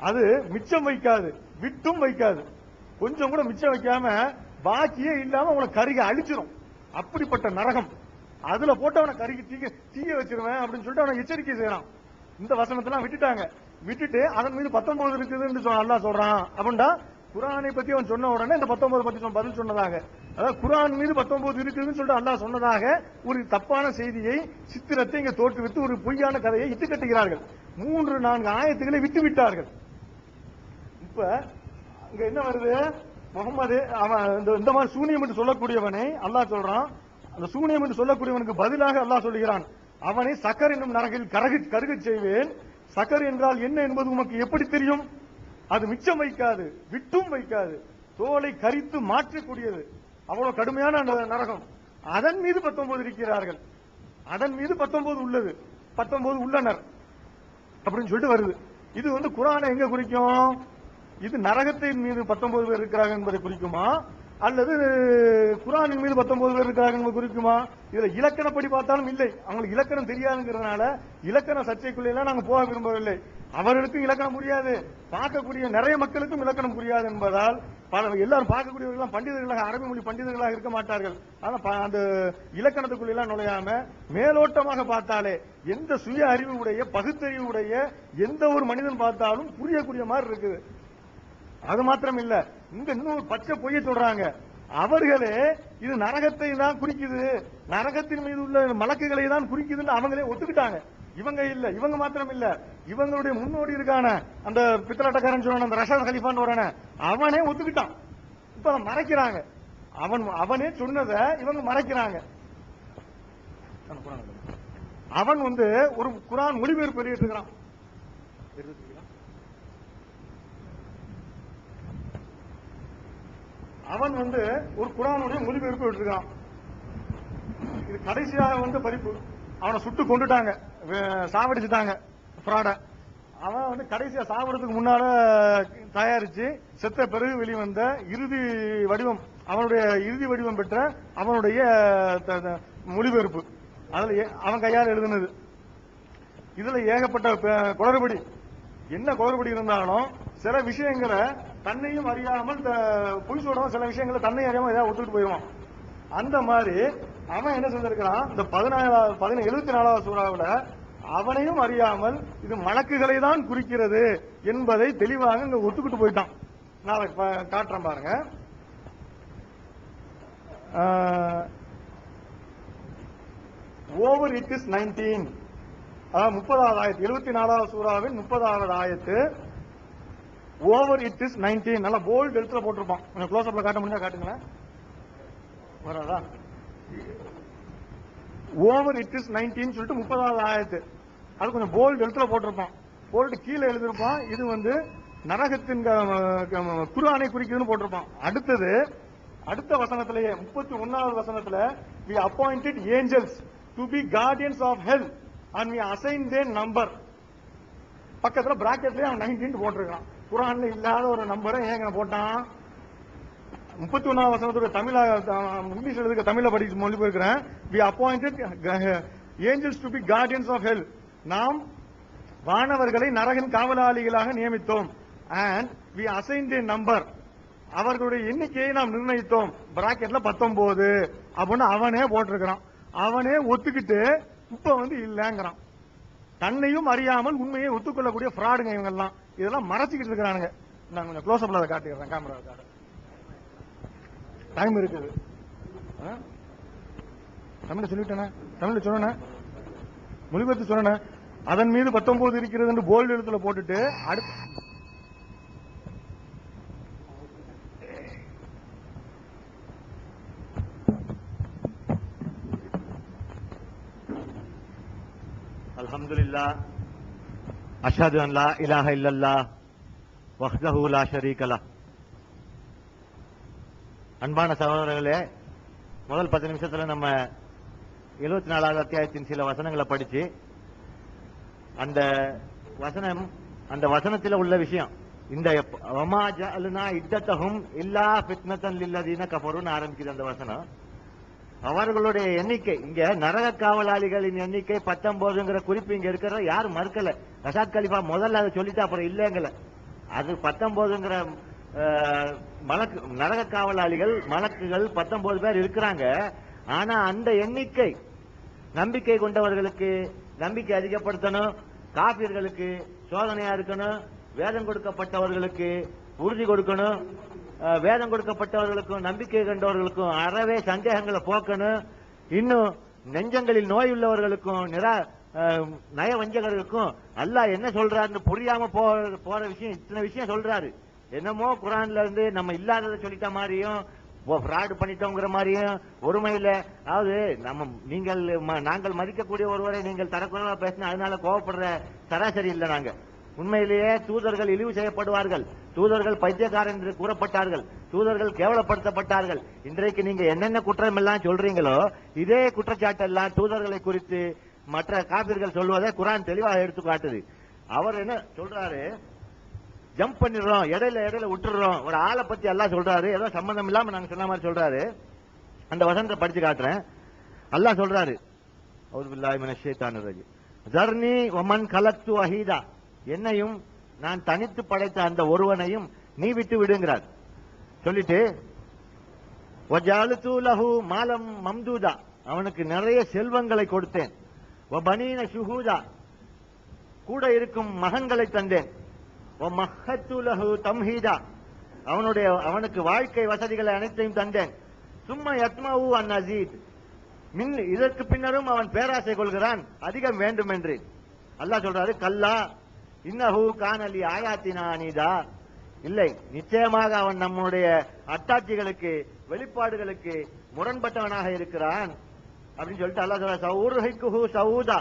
அது மிச்சம் வைக்காது, விட்டும் வைக்காது, கொஞ்சம் கூட மிச்சம் வைக்காம பாக்கியே இல்லாம உங்களை கருகி அழிச்சிரும். அப்படிப்பட்ட நரகம். அதுல போட்டு அவனை கருகி தீய வச்சிருவேன் அப்படின்னு சொல்லிட்டு அவனை எச்சரிக்கை செய்யறான். இந்த வசனத்தெல்லாம் விட்டுட்டாங்க. விட்டுட்டு அதன் மீது 19 இருக்குதுன்னு அல்லாஹ் சொல்றான். அப்படின்னா குர்ஆனை பத்தி அவன் சொன்ன உடனே இந்த 19 பத்தி பதில் சொன்னதாக, அதாவது குர்ஆன் மீது 19 இருக்குதுன்னு சொல்லிட்டு அல்லாஹ் சொன்னதாக ஒரு தப்பான செய்தியை, சித்திரத்தை இங்க தோற்றுவித்து ஒரு பொய்யான கதையை இட்டு கட்டுகிறார்கள். 3-4 ஆயத்துக்களை விட்டு விட்டார்கள். இப்ப இங்க என்ன வருது? முகமது அவன் இந்த மாதிரி சூனியம் என்று சொல்லக்கூடியவனை அல்லாஹ் சொல்றான். அந்த சூனியம் என்று சொல்லக்கூடியவனுக்கு பதிலாக அல்லாஹ் சொல்லுகிறான், அவனை சக்கர் என்னும் நரகில் கருகச் செய்வேன். சக்கர் என்றால் என்ன என்பது உமக்கு எப்படி தெரியும்? அது மிச்சம் வைக்காது, விட்டும் வைக்காது, தோலை கரித்து மாற்றக்கூடியது. அவ்வளவு கடுமையான அந்த நரகம். அதன் மீது 19 இருக்கிறார்கள். அதன் மீது 19 உள்ளது, 19 உள்ளனர் அப்படின்னு சொல்லிட்டு வருது. இது குர்ஆனை எங்க குறிக்கும்? இது நரகத்தின் மீது 19 பேர் இருக்கிறார்கள் என்பதை குறிக்குமா, அல்லது குர்ஆனின் மீது 19 பேர் இருக்கிறார்கள் என்பது குறிக்குமா? இதுல இலக்கணப்படி பார்த்தாலும் இல்லை. அவங்களுக்கு இலக்கணம் தெரியாதுங்கிறதுனால இலக்கண சர்ச்சைக்குள்ள எல்லாம் நாங்க போக விரும்பவில்லை. அவர்களுக்கும் இலக்கணம் புரியாது, பார்க்கக்கூடிய நிறைய மக்களுக்கும் இலக்கணம் புரியாது என்பதால் எல்லாரும் பார்க்கக்கூடியவர்கள் பண்டிதர்களாக, அரபி மொழி பண்டிதர்களாக இருக்க மாட்டார்கள். ஆனா அந்த இலக்கணத்துக்குள்ள எல்லாம் நுழையாம மேலோட்டமாக பார்த்தாலே எந்த சுய அறிவு உடைய, பகுத்தறிவு உடைய எந்த ஒரு மனிதன் பார்த்தாலும் புரியக்கூடிய மாதிரி இருக்குது. அது மாத்திரம் இல்ல, இங்க இன்னும் பச்சை பொய்ய சொல்றாங்க. அவர்களே இது நரகத்தை தான் குறிக்குது, நரகத்தின் மீது உள்ள மலக்குகளை தான் குறிக்குதுன்னு அவங்களே ஒத்துக்கிட்டாங்க. இவங்க இல்ல, இவங்க மாத்திரம் இல்ல, இவங்களுடைய முன்னோடி இருக்கான அந்த பித்தலாட்டக்காரன் சொன்ன அந்த ரஷாத் கலிஃபான்னு வரான அவனே ஒத்துக்கிட்டான். இப்ப அதை மறைக்கிறாங்க. அவனே சொன்னதை இவங்க மறைக்கிறாங்க. அவன் ஒரு குர்ஆன் மொழிபெயர்ப்பு வெளியிட்டிருக்கிறான். அவன் ஒரு குர்ஆனுடைய மொழிபெயர்ப்பு விட்டுருக்கான். இது கடைசியாக பதிப்பு. அவனை சுட்டு கொண்டுட்டாங்க, சாவடிச்சுட்டாங்க ஃப்ராட. அவன் கடைசியா சாவறதுக்கு முன்னால தயாரிச்சு செத்த பிறகு வெளிவந்த இறுதி வடிவம், அவனுடைய இறுதி வடிவம் பெற்ற அவனுடைய மொழிபெயர்ப்பு. அதுல அவன் கையால் எழுதுனது. இதுல ஏகப்பட்ட குளறுபடி. என்ன குளறுபடி இருந்தாலும் சில விஷயங்களை தன்னையும் அறியாமல் பொய் சொல்றவன் சில விஷயங்களை தன்னையும் அறியாமல் ஏதாவது ஒத்துக்கிட்டு போயிடுவான். அந்த மாதிரி அவன் என்ன செஞ்சிருக்கிறான், இந்த 74வது சூறாவுல அவனையும் அறியாமல் இது மலக்குகளை தான் குறிக்கிறது என்பதை தெளிவாக இங்க ஒத்துக்கிட்டு போயிட்டான். நான் காட்டுறேன் பாருங்க. ஓவர் இட் இஸ் 19, அதாவது 30வது ஆயத்து, 74வது சூறாவின் 30வது ஆயத்து. ஓவர் இட் இஸ் 19 நல்லா போல்ட் எழுத்துல போட்டிருப்பான். கொஞ்சம் க்ளோஸ் அப்ல காட்ட முடிஞ்சா காட்டுங்களேன். வராதா? ஓவர் இட் இஸ் 19 சொல்லிட்டு 30வது ஆயத்து, அது கொஞ்சம் போல்ட் எழுத்துல போட்டிருப்பான். போல்ட் கீழே எழுதிருப்பான். இது நரகத்தின் குர்ஆனை குறிக்குதுன்னு போட்டிருப்பான். அடுத்த வசனத்திலேயே 31வது வசனத்துல we appointed angels to be guardians of hell and we assigned their number. பக்கத்துல பிராக்கெட்லயே அவன் 19 போட்டிருக்கான். குர்ஆன்ல இல்லாத ஒரு நம்பரை ஏங்க போட்டான்? 31வது வசனத்தோட இங்கிலீஷ் எழுதுக்க தமிழ்ல படிச்சு மொழிபெயர்க்கிறேன். we appointed angels to be guardians of hell. நாம் வானவர்களை நரகின் காவலாளிகளாக நியமித்தோம். and we assigned a number, அவர்களுடைய எண்ணிக்கையை நாம் நிர்ணயித்தோம். பிராக்கெட்ல 19 அப்படின்னு அவனே போட்டிருக்கிறான். அவனே ஒத்துக்கிட்டு இப்ப இல்லங்கிறான். தன்னையும் அறியாமல் உண்மையை ஒத்துக்கொள்ளக்கூடிய ஃப்ராடுங்க இவங்க எல்லாம். இதெல்லாம் மறைச்சிக்கிட்டு இருக்கிறானுங்க. நான் கொஞ்சம் க்ளோஸ் அப்ல அதை காட்டிடுறேன், கேமரா காட்டுறேன். டைம் இருக்குது. தமிழ்ல சொல்லிட்டேனே, தமிழ்ல சொன்னேன், மொழிபெயர்த்து சொன்னேன். அதன் மீது 19 இருக்கிறது என்று போல்டு எழுத்துல போட்டுட்டு அடுத்து அல்ஹம்துலில்லாஹ் அஷ்ஹது அன் லா இலாஹ இல்லல்லாஹ் வஹ்தஹு லா ஷரீக லஹ். அன்பான சகோதரர்களே, முதல் 10 நிமிஷத்துல நம்ம 74வது அத்தியாயத்தின் சில வசனங்களை படிச்சு அந்த வசனத்துல உள்ள விஷயம், இந்த வமா ஜஅல்னா இத்தத்தஹும் இல்லா ஃபித்னத்தன் லில்லதீன கஃபருன்னு ஆரம்பிக்குது அந்த வசனம். அவர்களுடைய எண்ணிக்கை, இங்க நரக காவலாளிகளின் எண்ணிக்கை 19ங்கிற குறிப்பு இங்க இருக்கிற யாரும் மறுக்கல. ரஷாத் கலிஃபா முதல்ல அதை சொல்லிட்டு அப்புறம் இல்லைங்கல. அது 19ங்கிற நரக காவலாளிகள் மலக்குகள் 19 பேர் இருக்கிறாங்க. ஆனா அந்த எண்ணிக்கை நம்பிக்கை கொண்டவர்களுக்கு நம்பிக்கை அதிகப்படுத்தணும், காபிர்களுக்கு சோதனையா இருக்கணும், வேதம் கொடுக்கப்பட்டவர்களுக்கு உறுதி கொடுக்கணும், வேதம் கொடுக்கப்பட்டவர்களுக்கும் நம்பிக்கை கண்டவர்களுக்கும் அறவே சந்தேகங்களை போக்கணும். இன்னும் நெஞ்சங்களில் நோய் உள்ளவர்களுக்கும் நயவஞ்சகர்களுக்கும் அல்லாஹ் என்ன சொல்றாருன்னு புரியாம போற விஷயம், இத்தனை விஷயம் சொல்றாரு. என்னமோ குர்ஆன்ல இருந்து நம்ம இல்லாததை சொல்லிட்ட மாதிரியும் ஃப்ராட் பண்ணிட்டோங்கிற மாதிரியும் ஒருமையில, அதாவது நாங்கள் மதிக்கக்கூடிய ஒருவரை நீங்கள் தரக்குறைவா பேசினா அதனால கோவப்படுற சராசரி இல்லை. நாங்க உண்மையிலேயே தூதர்கள் இழிவு செய்யப்படுவார்கள், தூதர்கள் பைத்தியக்காரன் என்று கூறப்பட்டார்கள், தூதர்கள் கேவலப்படுத்தப்பட்டார்கள். இன்றைக்கு நீங்க என்னென்ன குற்றம் எல்லாம் சொல்றீங்களோ இதே குற்றச்சாட்டெல்லாம் தூதர்களை குறித்து மற்ற காபிர்கள் சொல்வதை குர்ஆன் தெளிவாக எடுத்து காட்டுது. அவர் என்ன சொல்றாரு, ஜம்ப் பண்ணிடுறோம், இடையில விட்டுறோம். ஒரு ஆளை பத்தி எல்லாம் சொல்றாரு, ஏதோ சம்பந்தம் இல்லாம நாங்க சொன்ன மாதிரி சொல்றாரு. அந்த வசனத்தை படிச்சு காட்டுறேன். அல்லாஹ் சொல்றாரு, அஊது பில்லாஹி மினஷ் ஷைத்தானிர் ரஜீம், ஸர்னி வமன் கலக்து வஹீதா, என்னையும் நான் தனித்து படைத்த அந்த ஒருவனையும் நீ விட்டு விடுங்கிறார். சொல்லிட்டு வஜஅல்து லஹு மாலம் மம்தூதா, அவனுக்கு நிறைய செல்வங்களை கொடுத்தேன். வபனீன ஷுஹூதா, கூட இருக்கும் மகன்களை தந்தேன். வமஹத்து லஹு தம்ஹீதா, அவனுக்கு வாழ்க்கை வசதிகளை அனைத்தையும் தந்தேன். சும்மா யத்மஹு அன் அஸீத், இதற்கு பின்னரும் அவன் பேராசை கொள்கிறான் அதிகம் வேண்டும் என்று. அல்லாஹ் சொல்றாரு, கல்லா இன்னஹு கான லி ஆயாத்தினா அனீதா, இல்லை, நிச்சயமாக அவன் நம்முடைய அத்தாட்சிகளுக்கு வெளிப்பாடுகளுக்கு முரண்பட்டவனாக இருக்கிறான் அப்படின்னு சொல்லிட்டு அல்லாஹ் சொல்றார், சௌர்ஹிக்குஹு சௌதா,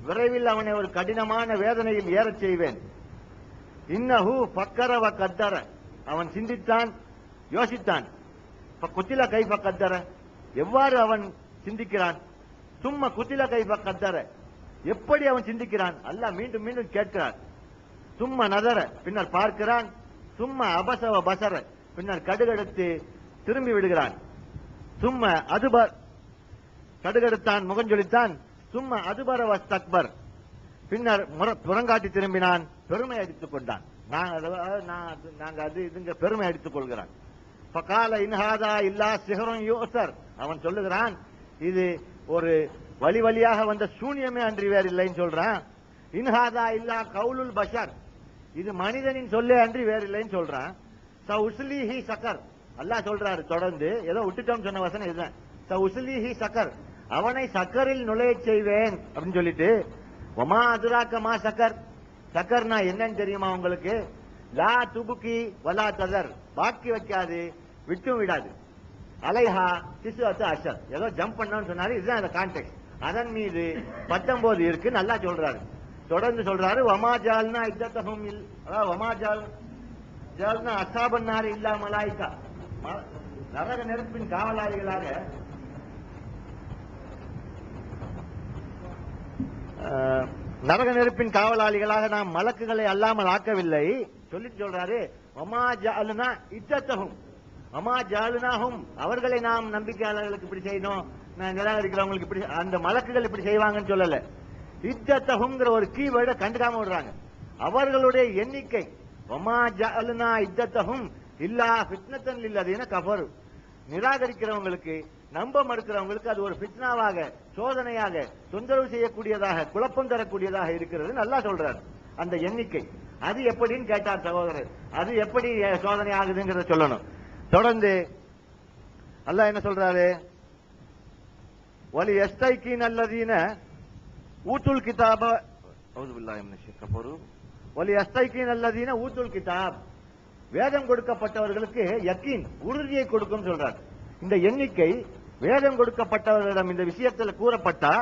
விரைவில் அவனை ஒரு கடினமான வேதனையில் ஏறச் செய்வேன். இன்னஹு ஃபக்கர வ கத்தர, அவன் சிந்தித்தான் யோசித்தான். குத்தில கைஃப கத்தர, எவ்வாறு அவன் சிந்திக்கிறான். சும்மா குத்தில கைஃப கத்தர, எப்படி அவன் சிந்திக்கிறான். அல்லாஹ் மீண்டும் மீண்டும் கேட்கிறான். சும்மா நதர, பின்னர் பார்க்கிறான். சும்மா அபசவ பசர, பின்னர் கடுகெடுத்து திரும்பி விடுகிறான். சும்மா அதுபர், கடுகெடுத்தான், முகஞ்சொலித்தான். சும்மா அதுபர வஸ்தக்பர், பின்னர் புறங்காட்டி திரும்பினான், பெருமை அடித்துக் கொண்டான். நாங்க அது இதுங்க பெருமை அடித்துக் கொள்கிறான். பகால இன்ஹாதா இல்லா சிஹரும் யூசர், அவன் சொல்லுகிறான், இது ஒரு வழி வழியாக வந்த சூனியமே அன்றி வேறு இல்லைன்னு சொல்றான். இன்ஹாதா இல்லா கவுலுல் பஷர், இது மனிதனின் சொல்லே அன்றி வேறு இல்லைன்னு சொல்றான். சஉஸ்லிஹி சக்கர், அல்லாஹ் சொல்றாரு தொடர்ந்து, ஏதோ விட்டுட்டோம் சொன்ன வசனம் இதுதான். சஉஸ்லிஹி சக்கர், அவனை சக்கரில் நுழையச் செய்வேன் அப்படின்னு சொல்லிட்டு, வமா அதுராக்கமா சக்கர், சக்கர்னா என்னன்னு தெரியுமா உங்களுக்கு. லா துபுக்கி வலா ததர், பாக்கி வைக்காது விட்டும் விடாது. அலைஹா திசுஅத்து அஷர், ஏதோ ஜம்ப் பண்ணு சொன்னாரு, இதுதான் அந்த கான்டெக்ட். அதன் மீது 19 இருக்கு நல்லா சொல்றாரு. தொடர்ந்து சொல்றாரு, வமா ஜால்னா இத்தத்தஹும் வமா ஜால்னா அஸாபன்னார் இல்லா மலாயிகா, நரக நெருப்பின் காவலாளிகளாக நரக நெருப்பின் காவலாளிகளாக நாம் மலக்குகளை அல்லாமல் ஆக்கவில்லை சொல்லிட்டு சொல்றாரு. வமா ஜாலுனா இத்தத்தஹும், வமா ஜாலுனாஹும், அவர்களை நாம் நம்பிக்கையாளர்களுக்கு இப்படி செய்யணும், நிராகரிக்கிறவங்களுக்கு இப்படி, அந்த மலக்குகள் இப்படி செய்வாங்கன்னு சொல்லல. இத்தத்தஹும்ங்கிற ஒரு கீவேர்டை கண்டுக்காம விடுறாங்க. அவர்களுடைய எண்ணிக்கை, வமா ஜஅல்னா இத்தத்தஹும் இல்லா ஃபித்னத்தன் லில்லதீன கஃபரு, நிராகரிக்கிறவங்களுக்கு, நம்ப மறுக்கிறவங்களுக்கு அது ஒரு ஃபித்னாவாக, சோதனையாக, தொந்தரவு செய்யக்கூடியதாக, குழப்பம் தரக்கூடியதாக இருக்கிறது நல்லா சொல்றாரு. அந்த எண்ணிக்கை அது எப்படின்னு கேட்டார் சகோதரர். அது எப்படி சோதனை ஆகுதுங்கிறத சொல்லணும். தொடர்ந்து அல்லாஹ் என்ன சொல்றாரு, வலி யஸ்தைகீன் அல்லதீன ஊத்துல் கிதாப அவுது பில்லாஹி மினஷ் ஷைத்தானிர் வலி யஸ்தைகீன் அல்லதீன ஊத்துல் கிதாப், வேதம் கொடுக்கப்பட்டவர்களுக்கு யக்கீன், உறுதியை கொடுக்கும் சொல்றார். இந்த எண்ணிக்கை வேதம் கொடுக்கப்பட்டவர்களிடம் இந்த விஷயத்தில் கூறப்பட்டா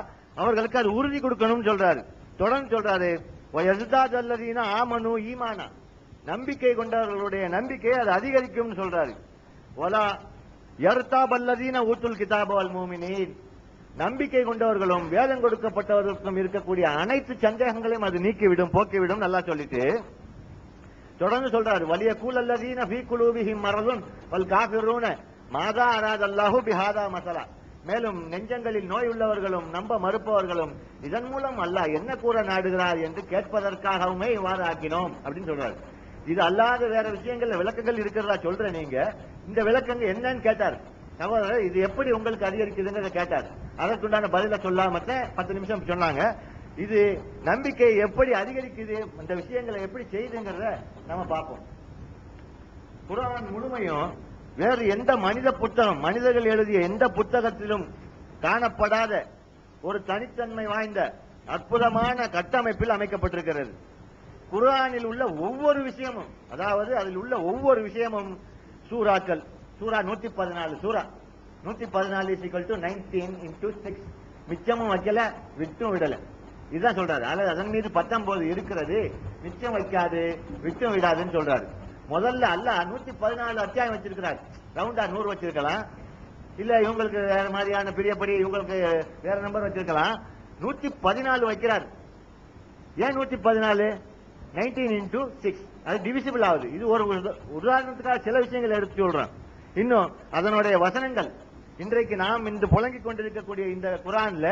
அவர்களுக்கு அது உறுதி கொடுக்கணும் சொல்றாரு. தொடர்ந்து சொல்றாரு, வயஸ்தாத் அல்லதீன ஆமனு ஈமானா, நம்பிக்கை கொண்டவர்களுடைய நம்பிக்கை அது அதிகரிக்கும் சொல்றாரு. வலா யர்தாப் அல்லதீன ஊத்துல் கிதாப வல் மூமினீன், நம்பிக்கை கொண்டவர்களும் வேதம் கொடுக்கப்பட்டவர்களுக்கும் இருக்கக்கூடிய அனைத்து சந்தேகங்களையும் அது நீக்கிவிடும், போக்கிவிடும் நல்லா சொல்லிட்டு தொடர்ந்து சொல்றாரு, வலிய கூல் அல்லதீன ஃபீ குலூபிஹிம் மரதுன் வல் காஃபிரூன மாதா அராதல்லாஹு பிஹாதா மஸலா, மேலும் நெஞ்சங்களில் நோய் உள்ளவர்களும் நம்ப மறுப்பவர்களும் இதன் மூலம் அல்லாஹ் என்ன கூற நாடுகிறார் என்று கேட்பதற்காகவுமே இவ்வாறு ஆக்கினோம் அப்படின்னு சொல்றாரு. இது அல்லாத வேற விஷயங்கள்ல விளக்கங்கள் இருக்கிறதா சொல்றேன், நீங்க இந்த விளக்கங்கள் என்னன்னு கேட்டார் சகோதரர். இது எப்படி உங்களுக்கு அதிகரிக்குதுன்னு கேட்டார். அதற்குண்டான பதில சொல்லாம 10 நிமிஷம் சொன்னாங்க. இது நம்பிக்கை எப்படி அதிகரிக்குது, இந்த விஷயங்களை எப்படி செய்யுதுங்கிறத நம்ம பார்ப்போம். குர்ஆன் முழுமையும் வேறு எந்த மனித புத்தகம், மனிதர்கள் எழுதிய எந்த புத்தகத்திலும் காணப்படாத ஒரு தனித்தன்மை வாய்ந்த அற்புதமான கட்டமைப்பில் அமைக்கப்பட்டிருக்கிறது. குர்ஆனில் உள்ள ஒவ்வொரு விஷயமும், அதாவது அதில் உள்ள ஒவ்வொரு விஷயமும் சூறாக்கள், சூரா 114 சூரா 114 = 19 × 6, மிச்சமும் வைக்கல விட்டும் விடல, இதுதான் சொல்றாரு. அதன் மீது 19 இருக்கிறது, மிச்சம் வைக்காது விட்டும் விடாதுன்னு சொல்றாரு. முதல்ல அல்லாஹ் 114 அத்தியாயம் வச்சிருக்கிறார். ரவுண்டா 100 வச்சிருக்கலாம், இல்ல இவங்களுக்கு வேற மாதிரியான பிரியப்படி இவங்களுக்கு வேற நம்பர் வச்சிருக்கலாம். 114 வைக்கிறார். ஏன் 114? 19 × 6, அது டிவிசிபிள் ஆகுது. இது ஒரு உதாரணத்துக்காக சில விஷயங்களை எடுத்து சொல்றேன். இன்னும் அதனுடைய வசனங்கள் இன்றைக்கு நாம் இந்த புழங்கிக் கொண்டிருக்கக்கூடிய இந்த குர்ஆன்ல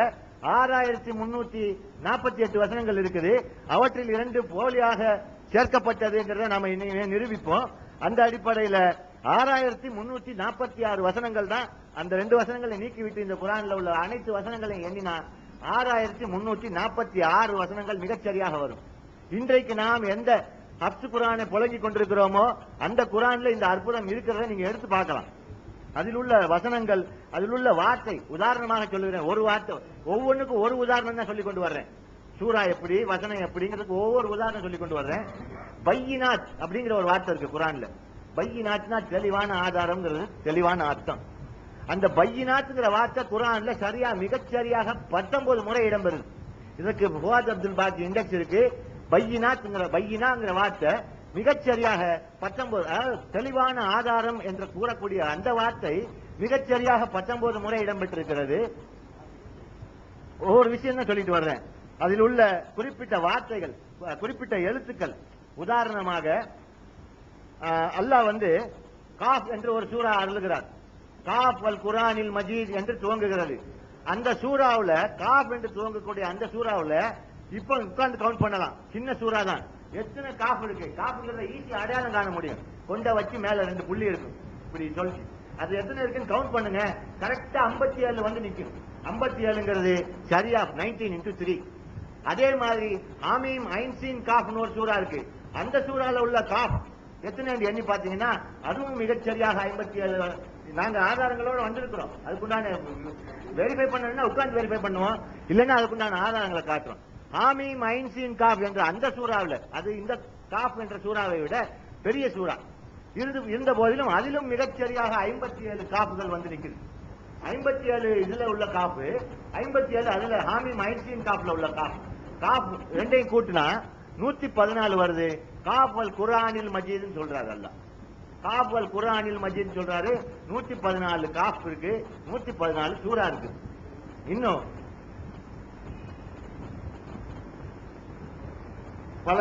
6348 வசனங்கள் இருக்குது. அவற்றில் 2 போலியாக சேர்க்கப்பட்டதுங்கிறத நாம நிரூபிப்போம். அந்த அடிப்படையில 6346 வசனங்கள் தான். அந்த 2 வசனங்களை நீக்கிவிட்டு இந்த குர்ஆன்ல உள்ள அனைத்து வசனங்களையும் எண்ணினா 6346 வசனங்கள் மிகச்சரியாக வரும். இன்றைக்கு நாம் எந்த ஹப்ஸ் குரானை புழங்கி கொண்டிருக்கிறோமோ அந்த குரான்ல இந்த அற்புதம் இருக்கிறத நீங்க எடுத்து பார்க்கலாம். அதில் உள்ள வசனங்கள், அதில் உள்ள வார்த்தை, உதாரணமாக சொல்லுகிறேன், ஒரு வார்த்தை ஒவ்வொன்றுக்கும் ஒரு உதாரணம் தான் சொல்லி கொண்டு வர்றேன். சூரா எப்படி, வசனம் எப்படிங்கிறதுக்கு ஒவ்வொரு உதாரணம் சொல்லி கொண்டு வர்றேன். பையினாத் அப்படிங்கிற ஒரு வார்த்தை இருக்கு குரான்ல. பையினாத்னா தெளிவான ஆதாரம்ங்கிறது தெளிவான அர்த்தம். அந்த பையினாத்ங்கிற வார்த்தை குரான்ல சரியா மிகச்சரியாக 19 முறை இடம்பெறுது. இதுக்கு ஃபுவாத் அப்துல் பாக்கி இண்டெக்ஸ் இருக்கு. பையினாங்கிற வார்த்தை மிகச்சரியாக 19, அதாவது தெளிவான ஆதாரம் என்று கூறக்கூடிய அந்த வார்த்தை மிகச்சரியாக 19 முறை இடம்பெற்றிருக்கிறது. ஒவ்வொரு விஷயம் தான் சொல்லிட்டு வர்றேன். அதில் உள்ள குறிப்பிட்ட வார்த்தைகள், குறிப்பிட்ட எழுத்துக்கள், உதாரணமாக அல்லாஹ் காஃப் என்று ஒரு சூரா அருளுகிறார். காஃப் அல் குரானில் மஜீத் என்று துவங்குகிறது. அந்த சூறாவுல காஃப் என்று துவங்கக்கூடிய அந்த சூறாவுல இப்ப உட்கார்ந்து கவுண்ட் பண்ணலாம். சின்ன சூறா தான், எத்தனை காஃப் இருக்கு. காஃப்ங்கிறத ஈஸி அடையாளம் காண முடியும். கொண்ட வச்சு மேல 2 புள்ளி இருக்கும், இப்படி சொல்லி அது எத்தனை இருக்குன்னு கவுண்ட் பண்ணுங்க. கரெக்டா 57 நிக்கும். 57ங்கிறது சரியா 19 into 3. அதே மாதிரி ஆமீம் ஐன்சீன் காஃப்னு ஒரு சூறா இருக்கு. அந்த சூறால உள்ள காஃப் எத்தனை எண்ணி பாத்தீங்கன்னா அதுவும் மிகச்சரியாக 57. நாங்க ஆதாரங்களோட வந்திருக்கிறோம். அதுக்குண்டான வெரிஃபை பண்ணணும்னா உட்கார்ந்து வெரிஃபை பண்ணுவோம், இல்லைன்னா அதுக்குண்டான ஆதாரங்களை காட்டுறோம். ஆமீம் ஐன்சீன் காஃப் என்ற அந்த சூறாவில், அது இந்த காஃப் என்ற சூறாவை விட பெரிய சூறா இருந்த போதிலும் அதிலும் மிகச்சரியாக 57 காப்புகள் நிற்குது. 57 இதுல உள்ள காப்பு, 57 அதுல ஹாமீம் ஐன்சீன் காப்ல உள்ள காப் ரெண்டையும் கூட்டினா 114 வருது. காஃபல் குர்ஆனில் மஜீத்னு சொல்றாரு அல்லாஹ். காஃபல் குர்ஆனில் மஜீத் சொல்றாரு. 114 காஃப் இருக்கு, 114 சூரா இருக்கு. இன்னும் பல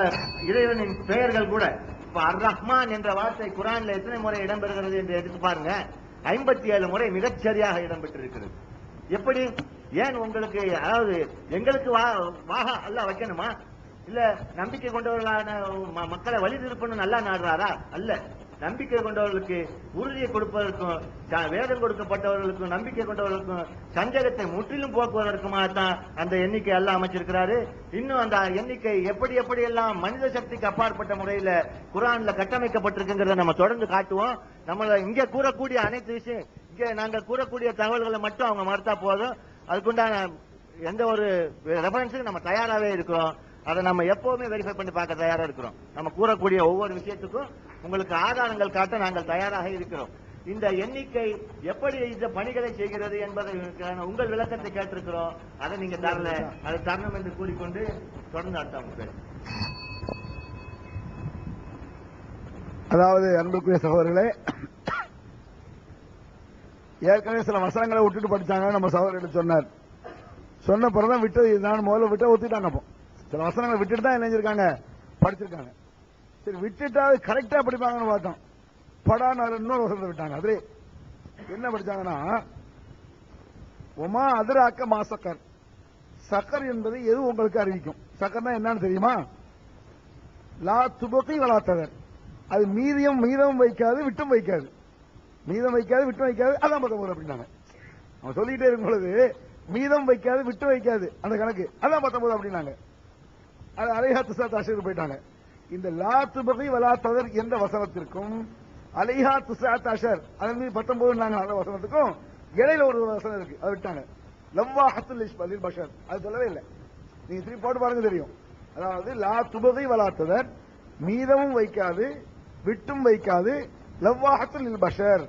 இறைவனின் பெயர்கள் கூட, இப்ப அர் ரஹ்மான் என்ற வார்த்தை குர்ஆன்ல எத்தனை முறை இடம்பெறுகிறது என்று எடுத்து பாருங்க. 57 முறை மிகச்சரியாக இடம்பெற்றிருக்கிறது. எப்படி? ஏன் உங்களுக்கு, அதாவது எங்களுக்கு வாகா அல்லாஹ் வைக்கணுமா? இல்ல நம்பிக்கை கொண்டவர்களான மக்களை வழி திருப்பணும் நல்லா நாடுறாரா? அல்ல. நம்பிக்கை கொண்டவர்களுக்கு உறுதியை கொடுப்பதற்கும், வேதம் கொடுக்கப்பட்டவர்களுக்கும் நம்பிக்கை கொண்டவர்களுக்கும் சஞ்சலத்தை முற்றிலும் போக்குவதற்குமாகத்தான் அந்த எண்ணிக்கை எல்லாம் அமைச்சிருக்கிறாரு. இன்னும் அந்த எண்ணிக்கை எப்படி எப்படி எல்லாம் மனித சக்திக்கு அப்பாற்பட்ட முறையில குர்ஆன்ல கட்டமைக்கப்பட்டிருக்குங்கிறத நம்ம தொடர்ந்து காட்டுவோம். நம்மள இங்க கூறக்கூடிய அனைத்து விஷயம், இங்க நாங்க கூறக்கூடிய தகவல்களை மட்டும் அவங்க மறுத்தா போதும். அதுக்குண்டான எந்த ஒரு ரெஃபரன்ஸுக்கு நம்ம தயாராகவே இருக்கிறோம். அதை நம்ம எப்பவுமே வெரிஃபை பண்ணி பார்க்க தயாரா இருக்கிறோம். நம்ம கூறக்கூடிய ஒவ்வொரு விஷயத்துக்கும் உங்களுக்கு ஆதாரங்கள் காட்ட நாங்கள் தயாராக இருக்கிறோம். இந்த எண்ணிக்கை எப்படி இந்த பணிகளை செய்கிறது என்பதற்கான உங்கள் விளக்கத்தை கேட்டிருக்கிறோம். அதை நீங்க தரல, அதை தரணும் என்று கூறிக்கொண்டு தொடர்ந்து அடுத்த. அதாவது அன்புக்குரிய சகோதரர்களே, ஏற்கனவே சில வசனங்களை விட்டுட்டு படிச்சாங்க. நம்ம சகோதரர்கள் சொன்ன பிறகுதான் விட்டது. நான் முதல்ல விட்ட ஒத்துட்டாங்க. அப்போ சில வசனங்களை விட்டுட்டு தான் என்ன செஞ்சிருக்காங்க, படிச்சிருக்காங்க. சரி, விட்டுட்டா கரெக்டா படிப்பாங்கன்னு பார்த்தோம். படான இன்னொரு வசனத்தை விட்டாங்க. அதுல என்ன படிச்சாங்கன்னா, ஒமா அதிராக்க மாசக்கர். சக்கர் என்பது எது உங்களுக்கு அறிவிக்கும். சக்கர்னா என்னன்னு தெரியுமா? லா துபகி வளாத்தவர். அது மீதம் வைக்காது, விட்டும் வைக்காது. மீதம் வைக்காது, விட்டும் வைக்காது. அதான் 19 அப்படின்னாங்க. அவன் சொல்லிட்டே இருக்கும் பொழுது மீதம் வைக்காது, விட்டு வைக்காது, அந்த கணக்கு அதான் 19 அப்படின்னாங்க. அது அலைஹா துசாத் அஷருக்கு போயிட்டாங்க. இந்த லா துபகி வலாத்தவர் என்ற வசனத்திற்கும் அலைஹா துசாத் அஷர் அதன் மீது 19 அந்த வசனத்துக்கும் இடையில ஒரு வசனம் இருக்கு, அதை விட்டாங்க. லவ்வாஹத்துல் லில் பஷர், அது சொல்லவே இல்லை. நீங்க திருப்பி போட்டு பாருங்க தெரியும். அதாவது லா துபகி வலாத்தவர், மீதமும் வைக்காது, விட்டும் வைக்காது. லவ்வாஹத்துல் லில் பஷர்,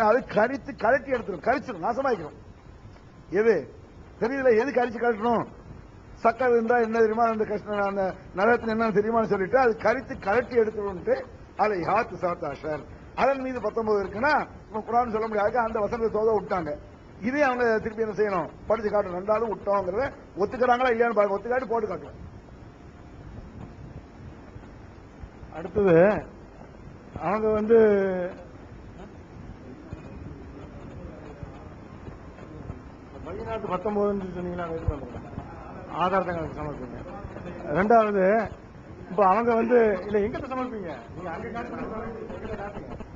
அது கழட்டி எடுத்துரும், கழிச்சிடும், நாசமாய்க்கிறோம். எது தெரியல, எது கழிச்சு கழட்டணும்? சக்கர் இருந்தா என்ன தெரியுமா, அந்த கஷ்டம் அந்த நரகத்தில் என்ன தெரியுமான்னு சொல்லிட்டு அது கழட்டி எடுத்துட்டு அலைஹா துசாத் அஷர் அதன் மீது 19 இருக்குன்னா குர்ஆன் சொல்ல முடியாது. அந்த வசனத்தை தோத விட்டாங்க. இதே அவங்க திருப்பி என்ன செய்யணும், படிச்சு காட்டணும். ரெண்டாவது விட்டோங்கிறத ஒத்துக்கிறாங்களா இல்லையான்னு பாருங்க. ஒத்துக்காட்டி போட்டு காட்டணும். அடுத்தது அவங்க பதினாட்டு 19 சொன்னீங்களா, ஆதாரத்தை எனக்கு சமர்ப்பிங்க. ரெண்டாவது, இப்ப அவங்க இல்ல எங்க சமர்ப்பிங்க, நீங்க அங்க காட்டுங்க,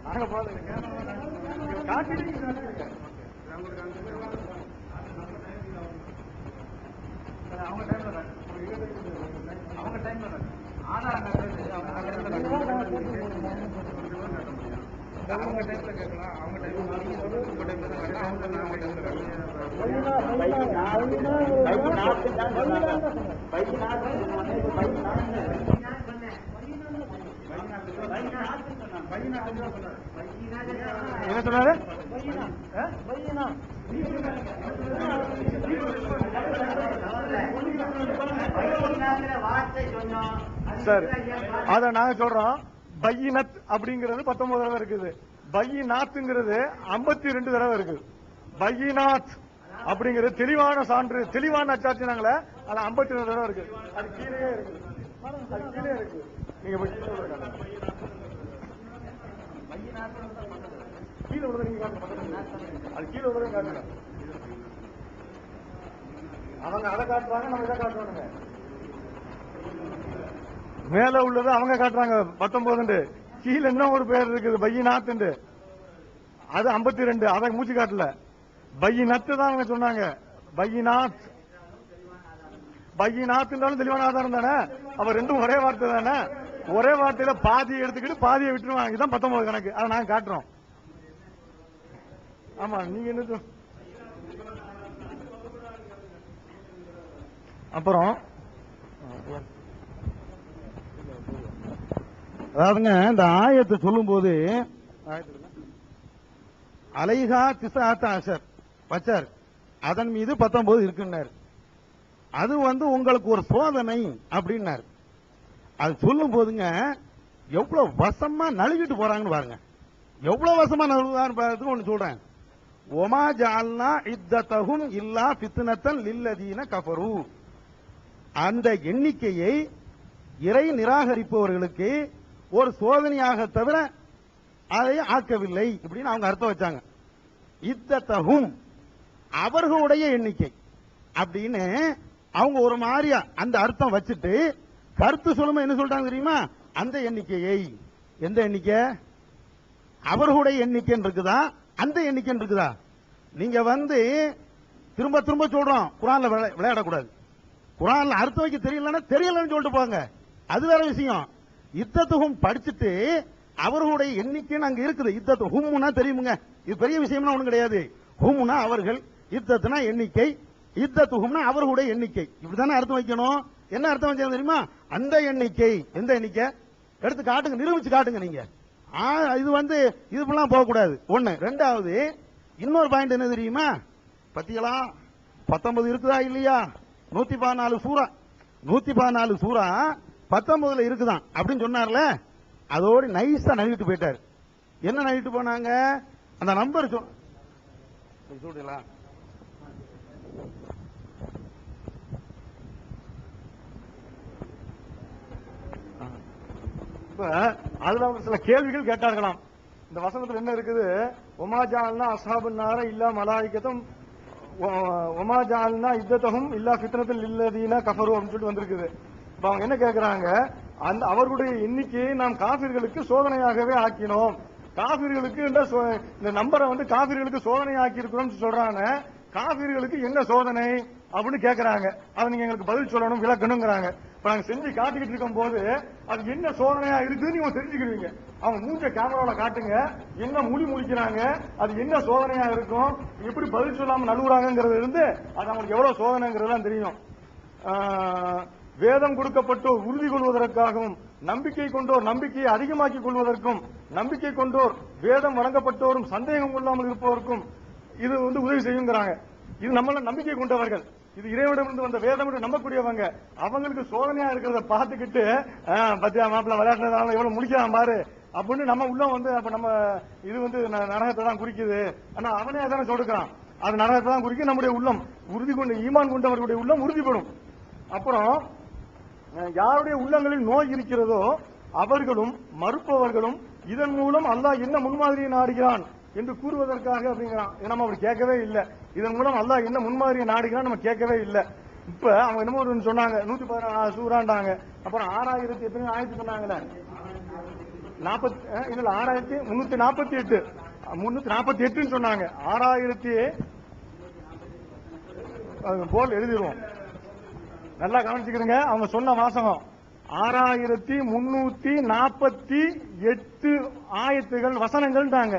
நாங்க போதுங்க காட்டிட்டு அவங்க டைம்ல ஆதாரம் என்ன சொன்னாரு? சரி, அத நாங்க சொல்றோம். பையினத் அப்படிங்கிறது 19 தடவை இருக்குது. பையினாத்துங்கிறது 52 தடவை இருக்குது. பையினாத் அப்படிங்கிறது தெளிவான சான்று, தெளிவான அச்சாட்சி நாங்களே, அது 52 தடவை இருக்கு. அது கீழே இருக்கு, அது கீழே இருக்கு. நீங்க கீழே உள்ளதை நீங்க காட்டுங்க, அது கீழே உள்ளதை காட்டுங்க. அவங்க அதை காட்டுறாங்க, நம்ம இதை காட்டுவானுங்க. மேல உள்ளது அவங்க காட்டுறாங்க 19, கீழே என்ன ஒரு பேர் இருக்குது பையினாத்து, அது 52. அதை மூச்சு காட்டல, பையினத்து தான் அவங்க சொன்னாங்க. பையினாத், பையினாத்துன்றாலும் தெளிவான ஆதாரம் தானே. அவ ரெண்டும் ஒரே வார்த்தை தானே. ஒரே வார்த்தையில பாதியை எடுத்துக்கிட்டு பாதியை விட்டுருவாங்க. இதுதான் 19 கணக்கு. அதை நாங்க காட்டுறோம். ஆமா, நீங்க என்ன அப்புறம் அதாவதுங்க, இந்த ஆயத்தை சொல்லும் போது அலைஹா திசாத்த அஷர் பச்சர், அதன் மீது 19 இருக்குன்னாரு. அது உங்களுக்கு ஒரு சோதனை அப்படின்னாரு. அது சொல்லும் போதுங்க எவ்வளவு வசமா நழுவிட்டு போறாங்கன்னு பாருங்க. எவ்வளவு வசமா நழுவுறான்னு ஒண்ணு சொல்றேன். ஒமா ஜஅல்னா இத்ததஹும் இல்லா ஃபித்னத்தன் லில்லதீன கஃபரு, அந்த எண்ணிக்கையை இறை நிராகரிப்பவர்களுக்கு ஒரு சோதனையாக தவிர அதை ஆக்கவில்லை இப்படின்னு அவங்க அர்த்தம் வச்சாங்க. இத்ததஹும் அவர்களுடைய எண்ணிக்கை அப்படின்னு அவங்க ஒரு மாதிரியா அந்த அர்த்தம் வச்சுட்டு கருத்து சொல்லுமா என்ன சொல்றாங்க தெரியுமா? அந்த எண்ணிக்கையை, எந்த எண்ணிக்கை? அவர்களுடைய எண்ணிக்கை இருக்குதா, அந்த எண்ணிக்கை இருக்குதா? நீங்க திரும்ப திரும்ப சொல்றோம், குர்ஆன்ல விளையாடக்கூடாது. குர்ஆன்ல அர்த்தம் வைக்க தெரியலன்னு சொல்லிட்டு போங்க, அது வேற விஷயம். இத்தத்துகும் படிச்சுட்டு அவர்களுடைய எண்ணிக்கைன்னு அங்க இருக்குது. இத்தத்து ஹும்னா தெரியுமுங்க, இது பெரிய விஷயம்னா ஒண்ணும் கிடையாது. ஹும்னா அவர்கள், இத்தத்துனா எண்ணிக்கை, இத்தத்துகும்னா அவர்களுடைய எண்ணிக்கை, இப்படித்தானே அர்த்தம் வைக்கணும். என்ன அர்த்தம் வைக்கணும் தெரியுமா? அந்த எண்ணிக்கை. எந்த எண்ணிக்கை? எடுத்து காட்டுங்க, நிரூபிச்சு காட்டுங்க நீங்க. இது இதுலாம் போகக்கூடாது. ஒண்ணு. ரெண்டாவது இன்னொரு பாயிண்ட் என்ன தெரியுமா? பத்திகளா 19 இருக்குதா இல்லையா? 114 சூரா, 114 சூரா 19 இருக்குதான் அப்படின்னு சொன்னார்ல, அதோடு நைஸா நழுவிட்டு போயிட்டாரு. என்ன நழுவிட்டு போனாங்க? அந்த நம்பர் சொல்றீங்களா? இப்ப அதுல அவங்க சில கேள்விகள் கேட்டார்களாம். இந்த வசனத்துல என்ன இருக்குது? ஒமாஜால்னா அஸ்ஹாபுன் நார இல்லா மலாயிகத்தும் ஒமாஜால்னா இத்தத்தஹும் இல்லா ஃபித்னத்துல் லில்லதீன கஃபரு அப்படின்னு சொல்லிட்டு வந்திருக்குது. இப்ப அவங்க என்ன கேட்கிறாங்க? அந்த அவர்களுடைய எண்ணிக்கையை நாம் காபிர்களுக்கு சோதனையாகவே ஆக்கினோம். காபிர்களுக்கு இந்த நம்பரை காபிர்களுக்கு சோதனை ஆக்கி இருக்கிறோம் சொல்றாங்க. காபிர்களுக்கு என்ன சோதனை அப்படின்னு கேட்கறாங்க. அதை நீங்க எங்களுக்கு பதில் சொல்லணும், விளக்கணுங்கிறாங்க. இப்ப நாங்க செஞ்சு காட்டிக்கிட்டு இருக்கும் போது அது என்ன சோதனையா இருக்குன்னு நீங்க தெரிஞ்சுக்கிறீங்க. அவங்க மூஞ்ச கேமராவில காட்டுங்க, என்ன மொழி முழிக்கிறாங்க, அது என்ன சோதனையா இருக்கும், எப்படி பதில் சொல்லாம நழுவுறாங்கிறது இருந்து அது அவங்களுக்கு எவ்வளவு சோதனைங்கிறது தெரியும். வேதம் கொடுக்கப்பட்டோர் உறுதி கொள்வதற்காகவும், நம்பிக்கை கொண்டோர் நம்பிக்கையை அதிகமாக்கிக் கொள்வதற்கும், நம்பிக்கை கொண்டோர் வேதம் வழங்கப்பட்டோரும் சந்தேகம் கொள்ளாமல் இருப்பதற்கும் இது உதவி செய்யுங்கிறாங்க. இது நம்மள நம்பிக்கை கொண்டவர்கள், இது இறைவனிடமிருந்து வந்த வேதம் என்று நம்பக்கூடியவங்க. அவங்களுக்கு சோதனையா இருக்கிறத பார்த்துக்கிட்டு பத்தியா மாப்பிள்ள விளையாட்டுறதால எவ்வளவு முடிக்கலாம் பாரு அப்படின்னு நம்ம உள்ள அப்ப நம்ம இது நரகத்தை தான் குறிக்குது. ஆனா அவனே அதான சொல்றான், அது நரகத்தை தான் குறிக்கும். நம்முடைய உள்ளம் உறுதி கொண்டு ஈமான் கொண்டவர்களுடைய உள்ளம் உறுதிப்படும். அப்புறம் யாருடைய உள்ளங்களில் நோய் இருக்கிறதோ அவர்களும் மறுப்பவர்களும் இதன் மூலம் அல்லாஹ் என்ன முன்மாதிரியை நாடுகிறான் என்று கூறுவதற்காக அப்படிங்கிறான். நம்ம அப்படி கேட்கவே இல்லை. இதன் மூலம் அல்லாஹ் என்ன முன்மாதிரியை நாடுகிறான் நம்ம கேட்கவே இல்லை. இப்ப அவங்க என்னமோ ஒன்று சொன்னாங்க, 114 சூறாண்டாங்க. அப்புறம் 6000 எத்தனை ஆயிரத்தி சொன்னாங்களே, 6348 348 சொன்னாங்க. 6000 போல் எழுதிடுவோம். நல்லா கவனிச்சுக்கிறீங்க. அவங்க சொன்ன வாசகம் 6348 ஆயத்துகள் வசனங்கள்ன்றாங்க.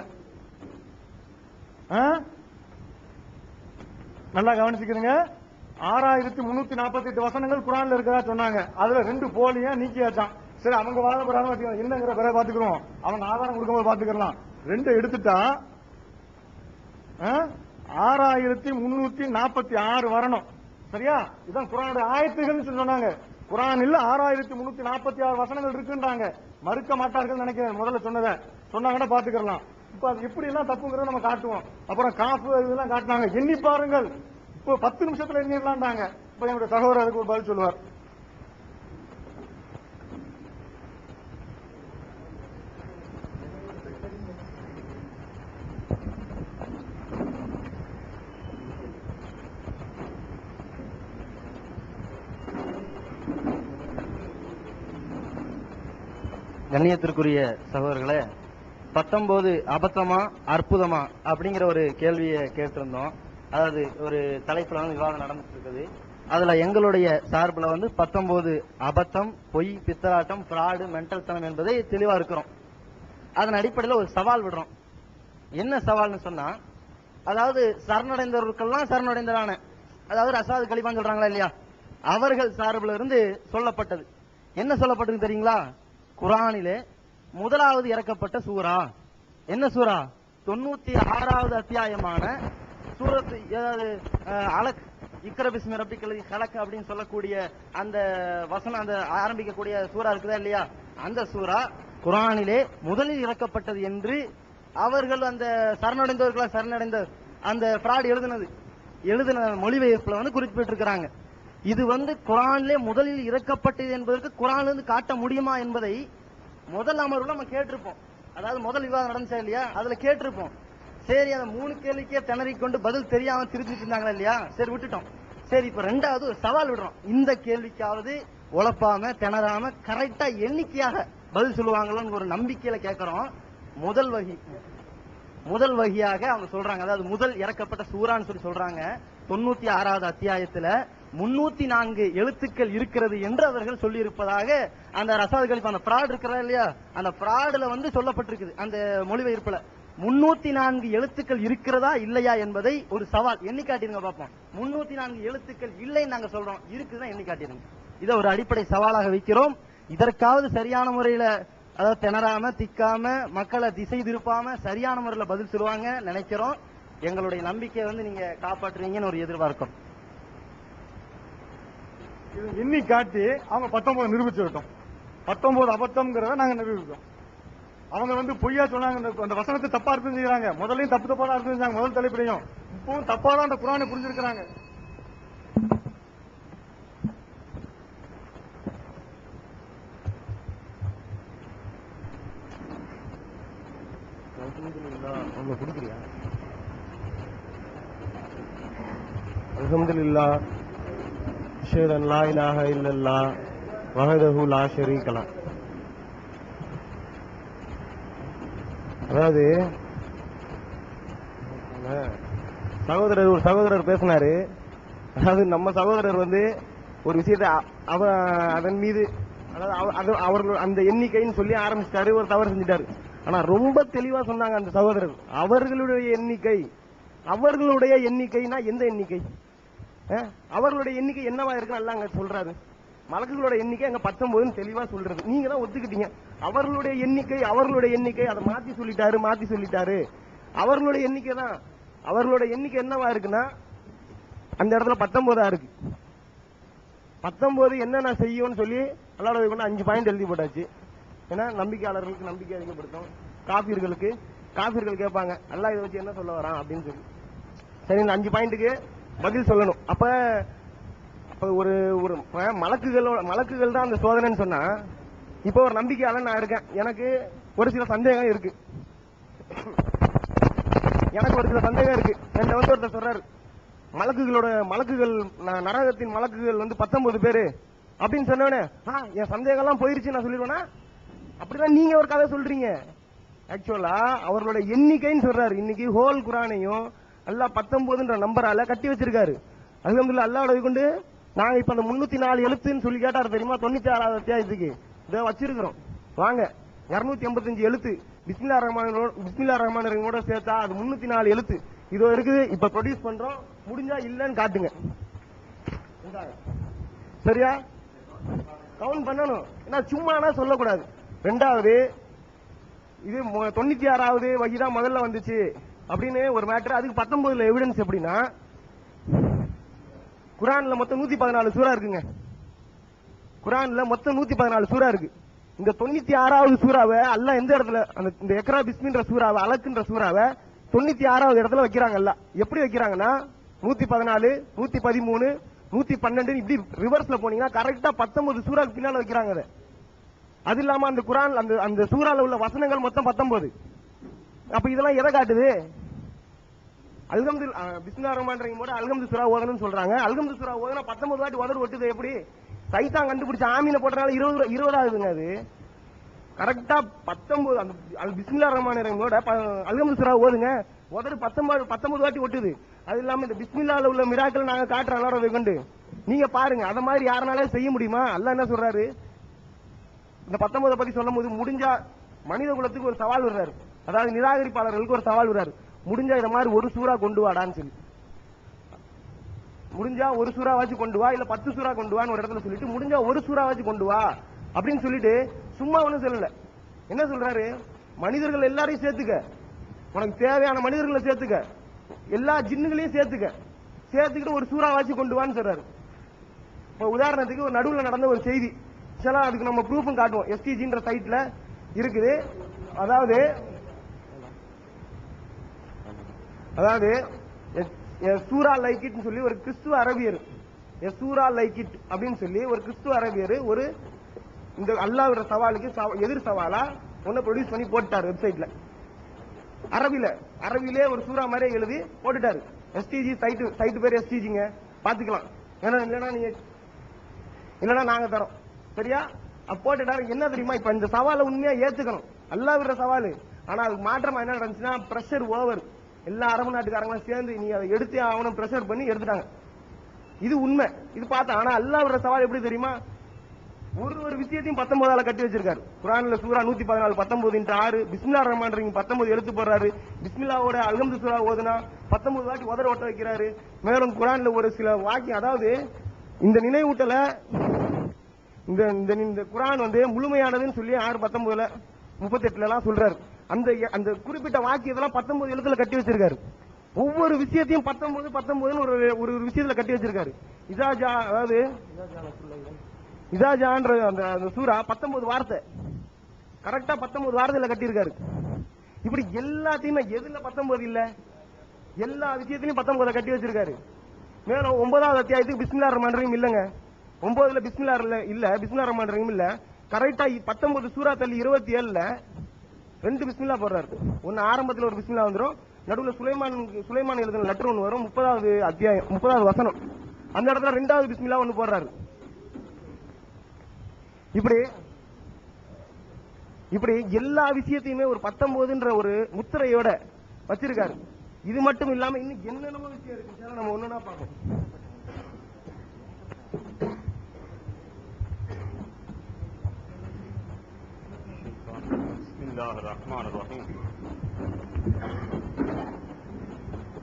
நல்லா கவனிச்சுக்கிறீங்க. 6348 வசனங்கள் குர்ஆன்ல இருக்கிறதா சொன்னாங்க. அதுல 2 போலியா நீக்கியாச்சான். சரி, அவங்க வாதப்படுறாங்க, என்னங்கிற பிறகு பாத்துக்கிறோம், அவங்க ஆதாரம் கொடுக்கும்போது பாத்துக்கலாம். 2 எடுத்துட்டா 6346 வரணும். சரியா? இதான் குர்ஆனுடைய ஆயத்துகள் சொன்னாங்க. குர்ஆனில் 6346 வசனங்கள் இருக்குன்றாங்க. மறுக்க மாட்டார்கள் நினைக்கிறேன். முதல்ல சொன்னாங்கன்னா பாத்துக்கலாம். இப்ப அது எப்படி எல்லாம் தப்புங்கிறத நம்ம காட்டுவோம். அப்புறம் காப்பு இதெல்லாம் காட்டினாங்க. எண்ணி பாருங்கள், இப்போ 10 நிமிஷத்துல எண்ணிடலாம்டாங்க. இப்ப என்னுடைய சகோதரர் அதுக்கு ஒரு பதில் சொல்லுவார். கண்ணியத்திற்குரிய சகோதரர்களே, 19 அபத்தமா அற்புதமா அப்படிங்கிற ஒரு கேள்வியை கேட்டிருந்தோம். அதாவது ஒரு தலைப்புல வந்து விவாதம் நடந்துட்டு இருக்குது. அதுல எங்களுடைய சார்பில் வந்து 19 அபத்தம், பொய், பித்தலாட்டம், பிராடு, மென்டல் தனம் என்பதை தெளிவா இருக்கிறோம். அதன் அடிப்படையில் ஒரு சவால் விடுறோம். என்ன சவால்னு சொன்னா, அதாவது சரணடைந்தவர்களுக்கெல்லாம் சரணடைந்ததான, அதாவது ரஷாத் கலிஃபான்னு சொல்றாங்களா இல்லையா, அவர்கள் சார்பில் இருந்து சொல்லப்பட்டது என்ன சொல்லப்பட்டது தெரியுங்களா? குர்ஆனிலே முதலாவது இறக்கப்பட்ட சூரா என்ன சூரா? 96வது அத்தியாயமான சூரத் அலக் இக்ரா பிஸ்மி ரப்பிக்கல் கலக் அப்படின்னு சொல்லக்கூடிய அந்த வசனம், அந்த ஆரம்பிக்கக்கூடிய சூரா இருக்குதா இல்லையா, அந்த சூரா குர்ஆனிலே முதலில் இறக்கப்பட்டது என்று அவர்கள் அந்த சரணடைந்த அந்த ஃப்ராட் எழுதின மொழிபெயர்ப்புல வந்து குறிப்பிட்டிருக்கிறாங்க. இது வந்து குர்ஆனிலே முதலில் இறக்கப்பட்டது என்பதற்கு குர்ஆன்ல இருந்து காட்ட முடியுமா என்பதை முதல் அமர்வுல நம்ம கேட்டிருப்போம். அதாவது முதல் விவாதம் நடந்துச்சா இல்லையா, அதுல கேட்டிருப்போம். சரி, அந்த 3 கேள்விக்கே திணறி கொண்டு பதில் தெரியாம திருச்சிட்டு இருந்தாங்களா இல்லையா, சரி விட்டுட்டோம். சரி, இப்ப 2வது ஒரு சவால் விடுறோம். இந்த கேள்விக்காவது உழப்பாம திணறாம கரெக்டா எண்ணிக்கையாக பதில் சொல்லுவாங்களோன்னு ஒரு நம்பிக்கையில கேட்கிறோம். முதல் வகியாக அவங்க சொல்றாங்க, அதாவது முதல் இறக்கப்பட்ட சூரான்னு சொல்லி சொல்றாங்க. 96வது அத்தியாயத்துல 304 எழுத்துக்கள் இருக்கிறது என்று அவர்கள் சொல்லி இருப்பதாக அந்த ரஷாத் கலிஃபா அந்த ஃப்ராட் இருக்கிறதா இல்லையா, அந்த ஃப்ராடுல வந்து சொல்லப்பட்டிருக்குது. அந்த மொழிபெயர்ப்புல 304 எழுத்துக்கள் இருக்கிறதா இல்லையா என்பதை ஒரு சவால் எண்ணி காட்டிருங்க பார்ப்போம். 304 எழுத்துக்கள் இல்லைன்னு நாங்க சொல்றோம், இருக்குதுதான் எண்ணி காட்டிருங்க. இதை ஒரு அடிப்படை சவாலாக வைக்கிறோம். இதற்காவது சரியான முறையில, அதாவது திணறாம திக்காம மக்களை திசை திருப்பாம சரியான முறையில் பதில் சொல்லுவாங்க நினைக்கிறோம். எங்களுடைய நம்பிக்கையை வந்து நீங்க காப்பாற்றுவீங்கன்னு ஒரு எதிர்பார்க்கும். எண்ணி காட்டி அவங்க 19 நிரூபிச்சு விட்டோம். 19 அபத்தம்ங்கிறத நாங்க நிரூபித்தோம். அவங்க வந்து பொய்யா சொன்னாங்க, அந்த வசனத்தை தப்பா அர்த்தம் செய்யறாங்க. முதலையும் தப்பு தான் அர்த்தம் செஞ்சாங்க, முதல் தலைப்பிலையும். இப்பவும் தப்பா தான் அந்த குர்ஆனை புரிஞ்சிருக்கிறாங்க. அல்ஹம்துலில்லாஹ் அஷ்ஹது அன் லா இலாஹ இல்லல்லாஹ் வஹதஹு லா ஷரீக லஹ். அதாவது ஒரு சகோதரர் பேசினாரு. அதாவது நம்ம சகோதரர் வந்து ஒரு விஷயத்தை அதன் மீது, அதாவது அவர்கள் அந்த எண்ணிக்கைன்னு சொல்லி ஆரம்பிச்சிட்டாரு, ஒரு தவறு செஞ்சிட்டாரு. ஆனா ரொம்ப தெளிவா சொன்னாங்க அந்த சகோதரர், அவர்களுடைய எண்ணிக்கைனா எந்த எண்ணிக்கை, அவர்களுடைய எண்ணிக்கை என்னவா இருக்கு நல்லா அங்க சொல்றாரு. மலக்குகளோட எண்ணிக்கை அங்க 19 தெளிவா சொல்றது. நீங்க தான் ஒத்துக்கிட்டீங்க. அவர்களுடைய எண்ணிக்கை அதை மாத்தி சொல்லிட்டாரு. அவர்களுடைய எண்ணிக்கை தான், அவர்களுடைய எண்ணிக்கை என்னவா இருக்குன்னா அந்த இடத்துல 19 இருக்கு. 19 என்னென்ன செய்யும்னு சொல்லி அல்லாஹ்வை கொண்டு 5 பாயிண்ட் எழுதி போட்டாச்சு. ஏன்னா நம்பிக்கையாளர்களுக்கு நம்பிக்கை அதிகப்படுத்தும், காபிர்கள் கேட்பாங்க அல்லாஹ் இதை வச்சு என்ன சொல்ல வரான் அப்படின்னு சொல்லி. சரி, இந்த 5 பாயிண்ட்டுக்கு பதில் சொல்லணும். அப்ப ஒரு மலக்குகள் தான் அந்த சோதனைன்னு சொன்னா, இப்போ ஒரு நம்பிக்கையாளன் நான் இருக்கேன், எனக்கு ஒரு சில சந்தேகம் இருக்கு. என்கிட்ட வந்து ஒருத்தர் சொல்றாரு, மலக்குகள் நரகத்தின் மலக்குகள் வந்து 19 பேரு அப்படின்னு சொன்னோடனே என் சந்தேகம் எல்லாம் போயிருச்சு நான் சொல்லிடுவேனா? அப்படிதான் நீங்க ஒரு கதை சொல்றீங்க. ஆக்சுவலா அவர்களோட எண்ணிக்கைன்னு சொல்றாரு. இன்னைக்கு ஹோல் குர்ஆனையும் அல்லாஹ் 19ன்ற நம்பரால கட்டி வச்சிருக்காரு. அல்ஹம்துலில்லாஹ், அல்லாஹ்வை கொண்டு நாங்க இப்ப அந்த 304 எழுத்துன்னு சொல்லி கேட்டாரு தெரியுமா? 96வது அத்தியாயத்துக்கு இதை வச்சிருக்கிறோம். வாங்க, 285 எழுத்து பிஸ்மில்லா ரஹ்மான் ரஹீமோட சேர்த்தா அது 304 எழுத்து. இதோ இருக்குது, இப்ப ப்ரொடியூஸ் பண்றோம். முடிஞ்சா இல்லன்னு காட்டுங்க. சரியா? கவுண்ட் பண்ணணும், ஏன்னா சும்மானா சொல்லக்கூடாது. ரெண்டாவது, இது 96வது வகிதான் முதல்ல வந்துச்சு அப்படின்னு ஒரு மேட்டர். அதுக்கு 19ல எவிடன்ஸ் எப்படின்னா, குரான்ல மொத்தம் 114 சூரா இருக்குங்க. குரான்ல மொத்தம் 114 சூரா இருக்கு. இந்த 96வது சூறாவை அல்லாஹ் எந்த இடத்துல, இந்த எக்ரா பிஸ்மின்ற சூறாவை, அலக்குன்ற சூறாவை 96வது இடத்துல வைக்கிறாங்க. அல்லாஹ் எப்படி வைக்கிறாங்கன்னா 114, 113, 112 இப்படி ரிவர்ஸ்ல போனீங்கன்னா கரெக்டா 19 சூறாக்கு பின்னால வைக்கிறாங்க. அது இல்லாம அந்த குரான் அந்த சூறால உள்ள வசனங்கள் மொத்தம் 19. அப்ப இதெல்லாம் எதை காட்டுது? பிஸ்மில்லாஹிர் ரஹ்மானிர் ரஹீமோட அல்ஹம்து சூரா ஓதணும்னு சொல்றாங்க. அல்ஹம்து சூரா ஓதுனா 19 வாட்டி உதறு ஒட்டுது. எப்படி? சைத்தான் கண்டுபிடிச்ச ஆமீன போட்டனால 20 ஆகுதுங்க. அது கரெக்டா 19. அந்த பிஸ்மில்லாஹிர் ரஹ்மானிர் ரஹீமோட அல்ஹம்து சூரா ஓதுங்க, உதறு 19 வாட்டி ஒட்டுது. அது இல்லாம இந்த பிஸ்மில்லாஹ்ல உள்ள மிராக்கள் நாங்க காட்டுற அலாரத்தை கொண்டு நீங்க பாருங்க. அத மாதிரி யாருனாலே செய்ய முடியுமா? அல்லாஹ் என்ன சொல்றாரு இந்த 19 பத்தி சொல்லும் போது, முடிஞ்சா மனித குலத்துக்கு ஒரு சவால் விடுறாரு. அதாவது நிராகரிப்பாளர்களுக்கு ஒரு சவால் விடுறாரு. முடிஞ்சா இத மாதிரி ஒரு சூறா கொண்டு வாடான்னு சொல்லி, முடிஞ்சா ஒரு சூறா வாச்சு கொண்டு வா, இல்ல 10 சூறா கொண்டு வான்னு ஒரு இடத்துல சொல்லிட்டு, முடிஞ்சா ஒரு சூறா வாச்சு கொண்டு வா அப்படின்னு சொல்லிட்டு சும்மா ஒண்ணும் சொல்லல. என்ன சொல்றாரு? மனிதர்கள் எல்லாரையும் சேர்த்துக்க, உனக்கு தேவையான மனிதர்களை சேர்த்துக்க, எல்லா ஜின்னுகளையும் சேர்த்துக்கிட்டு ஒரு சூறா வாச்சு கொண்டு வான்னு சொல்றாரு. இப்ப உதாரணத்துக்கு ஒரு நடுவில் நடந்த ஒரு செய்தி, அதுக்கு நம்ம ப்ரூஃபும் காட்டுவோம். எஸ்டிஜின்ற சைட்ல இருக்குது. அதாவது சூரா லைக் இட் சொல்லி ஒரு கிறிஸ்துவ அரபியர், சூரா லைக் இட் அப்படின்னு சொல்லி ஒரு கிறிஸ்துவ அரபியர் ஒரு இந்த அல்லாஹ்வுடைய சவாலுக்கு எதிர் சவாலா ஒன்னு ப்ரொடியூஸ் பண்ணி போட்டாரு வெப்சைட்ல. அரபிலே ஒரு சூறா மாதிரி எழுதி போட்டுட்டாரு. எஸ்டிஜி சைட்டு பேர் எஸ்டிஜிங்க, பாத்துக்கலாம். இல்லன்னா நாங்க தரோம். சரியா? போட்டுட்டாரு. என்ன தெரியுமா, இப்ப இந்த சவாலை உண்மையா ஏத்துக்கணும், அல்லாஹ் விடுற சவாலு. ஆனா அதுக்கு மாற்றமா என்ன நடந்துச்சுன்னா, பிரஷர் ஓவர். எல்லா அரபு நாட்டுக்காரங்களும் சேர்ந்து நீ அதை எடுத்து ஆகணும் பிரஷர் பண்ணி எடுத்துட்டாங்க. இது உண்மை. இது பார்த்தா, ஆனா அல்லாஹ் விடுற சவால் எப்படி தெரியுமா, ஒரு விஷயத்தையும் 19ஆல கட்டி வச்சிருக்காரு. குர்ஆன்ல சூரா 114 19x6 பிஸ்மில்லாஹிர் ரஹ்மானிர் ரஹீம் 19 எழுத்து போடுறாரு. பிஸ்மில்லாவோட அல்ஹம்து சூரா ஓதுனா 19 வாட்டி உதற ஓட்ட வைக்கிறாரு. மேலும் குர்ஆன்ல ஒரு சில வாக்கியம், அதாவது இந்த நினைவூட்டல இந்த குர்ஆன் முழுமையானதுன்னு சொல்லி 6:19 38 எல்லாம் சொல்றாரு. அந்த குறிப்பிட்ட வாக்கியத்தெல்லாம் 19 எழுத்துல கட்டி வச்சிருக்காரு. ஒவ்வொரு விஷயத்தையும் 19 ஒரு விஷயத்துல கட்டி வச்சிருக்காரு. இதாஜா, அதாவது இதாஜான்ற அந்த சூரா 19 வார்த்தை, கரெக்டா 19 வார்த்தையில கட்டியிருக்காரு. இப்படி எல்லாத்தையுமே எதுல 19 இல்ல, எல்லா விஷயத்திலையும் 19 கட்டி வச்சிருக்காரு. மேலும் 9வது அத்தியாயத்துக்கு பிஸ்மில்லாஹிர் ரஹ்மானிர் ரஹீம் இல்லங்க. 9ல பிஸ்மில்லாஹிர் ரஹ்மானிர் ரஹீம் இல்ல. கரெக்டா 19 சூரா தள்ளி 27ல 2 பிஸ்மில்லா போடுறாரு. ஒன்னு ஆரம்பத்துல ஒரு பிஸ்மில்லா வந்துரும், நடுவுல சுலைமான் எழுதின லெட்டர் ஒன்னு வரும். 30வது அத்தியாயம் 30வது வசனம், அந்த இடத்துல 2வது பிஸ்மில்லா ஒன்னு போடுறாரு. இப்படி எல்லா விஷயத்தையுமே ஒரு 19ன்ற ஒரு முத்திரையோட வச்சிருக்காரு. இது மட்டும் இல்லாம இன்னும் என்னென்னமோ விஷயம் இருக்கு, நம்ம ஒண்ணுனா பார்ப்போம்.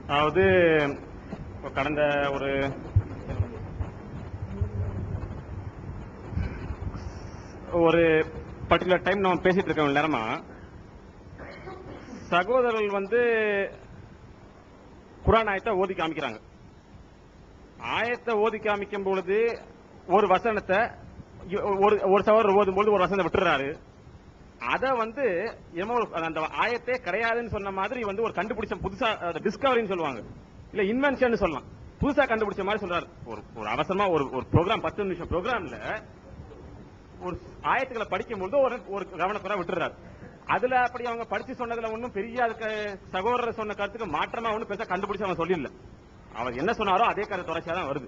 அதாவது கடந்த ஒரு பர்டிகுலர் டைம் நம்ம பேசிட்டு இருக்க நேரமா சகோதரர்கள் குர்ஆன் ஆயத்தை ஓதி காமிக்கிறாங்க. ஆயத்தை ஓதி காமிக்கும் பொழுது ஒரு வசனத்தை ஒரு சகோதரர் ஓதும் பொழுது ஒரு வசனத்தை விட்டுறாரு. அத அந்த ஆயத்தே கிடையாதுன்னு சொன்ன மாதிரி ஒரு கண்டுபிடிச்ச புதுசா டிஸ்கவரின்னு சொல்லுவாங்க, இல்ல இன்வென்ஷன் சொல்லலாம். புதுசா கண்டுபிடிச்ச மாதிரி சொல்றாரு. ஒரு அவசரமா ஒரு ப்ரோக்ராம் 10 நிமிஷம் ப்ரோக்ராம்ல ஒரு ஆயத்துக்களை படிக்கும்போது ஒரு கவனக்குறை விட்டுறாரு. அதுல அப்படி அவங்க படிச்சு சொன்னதுல ஒன்னும் பெரிய அதுக்கு சகோதரர் சொன்ன கருத்துக்கு மாற்றமா ஒன்னும் பெருசா கண்டுபிடிச்சு அவன் சொல்லிடல. அவர் என்ன சொன்னாரோ அதே கருத்து தொடர்ச்சியா தான் வருது.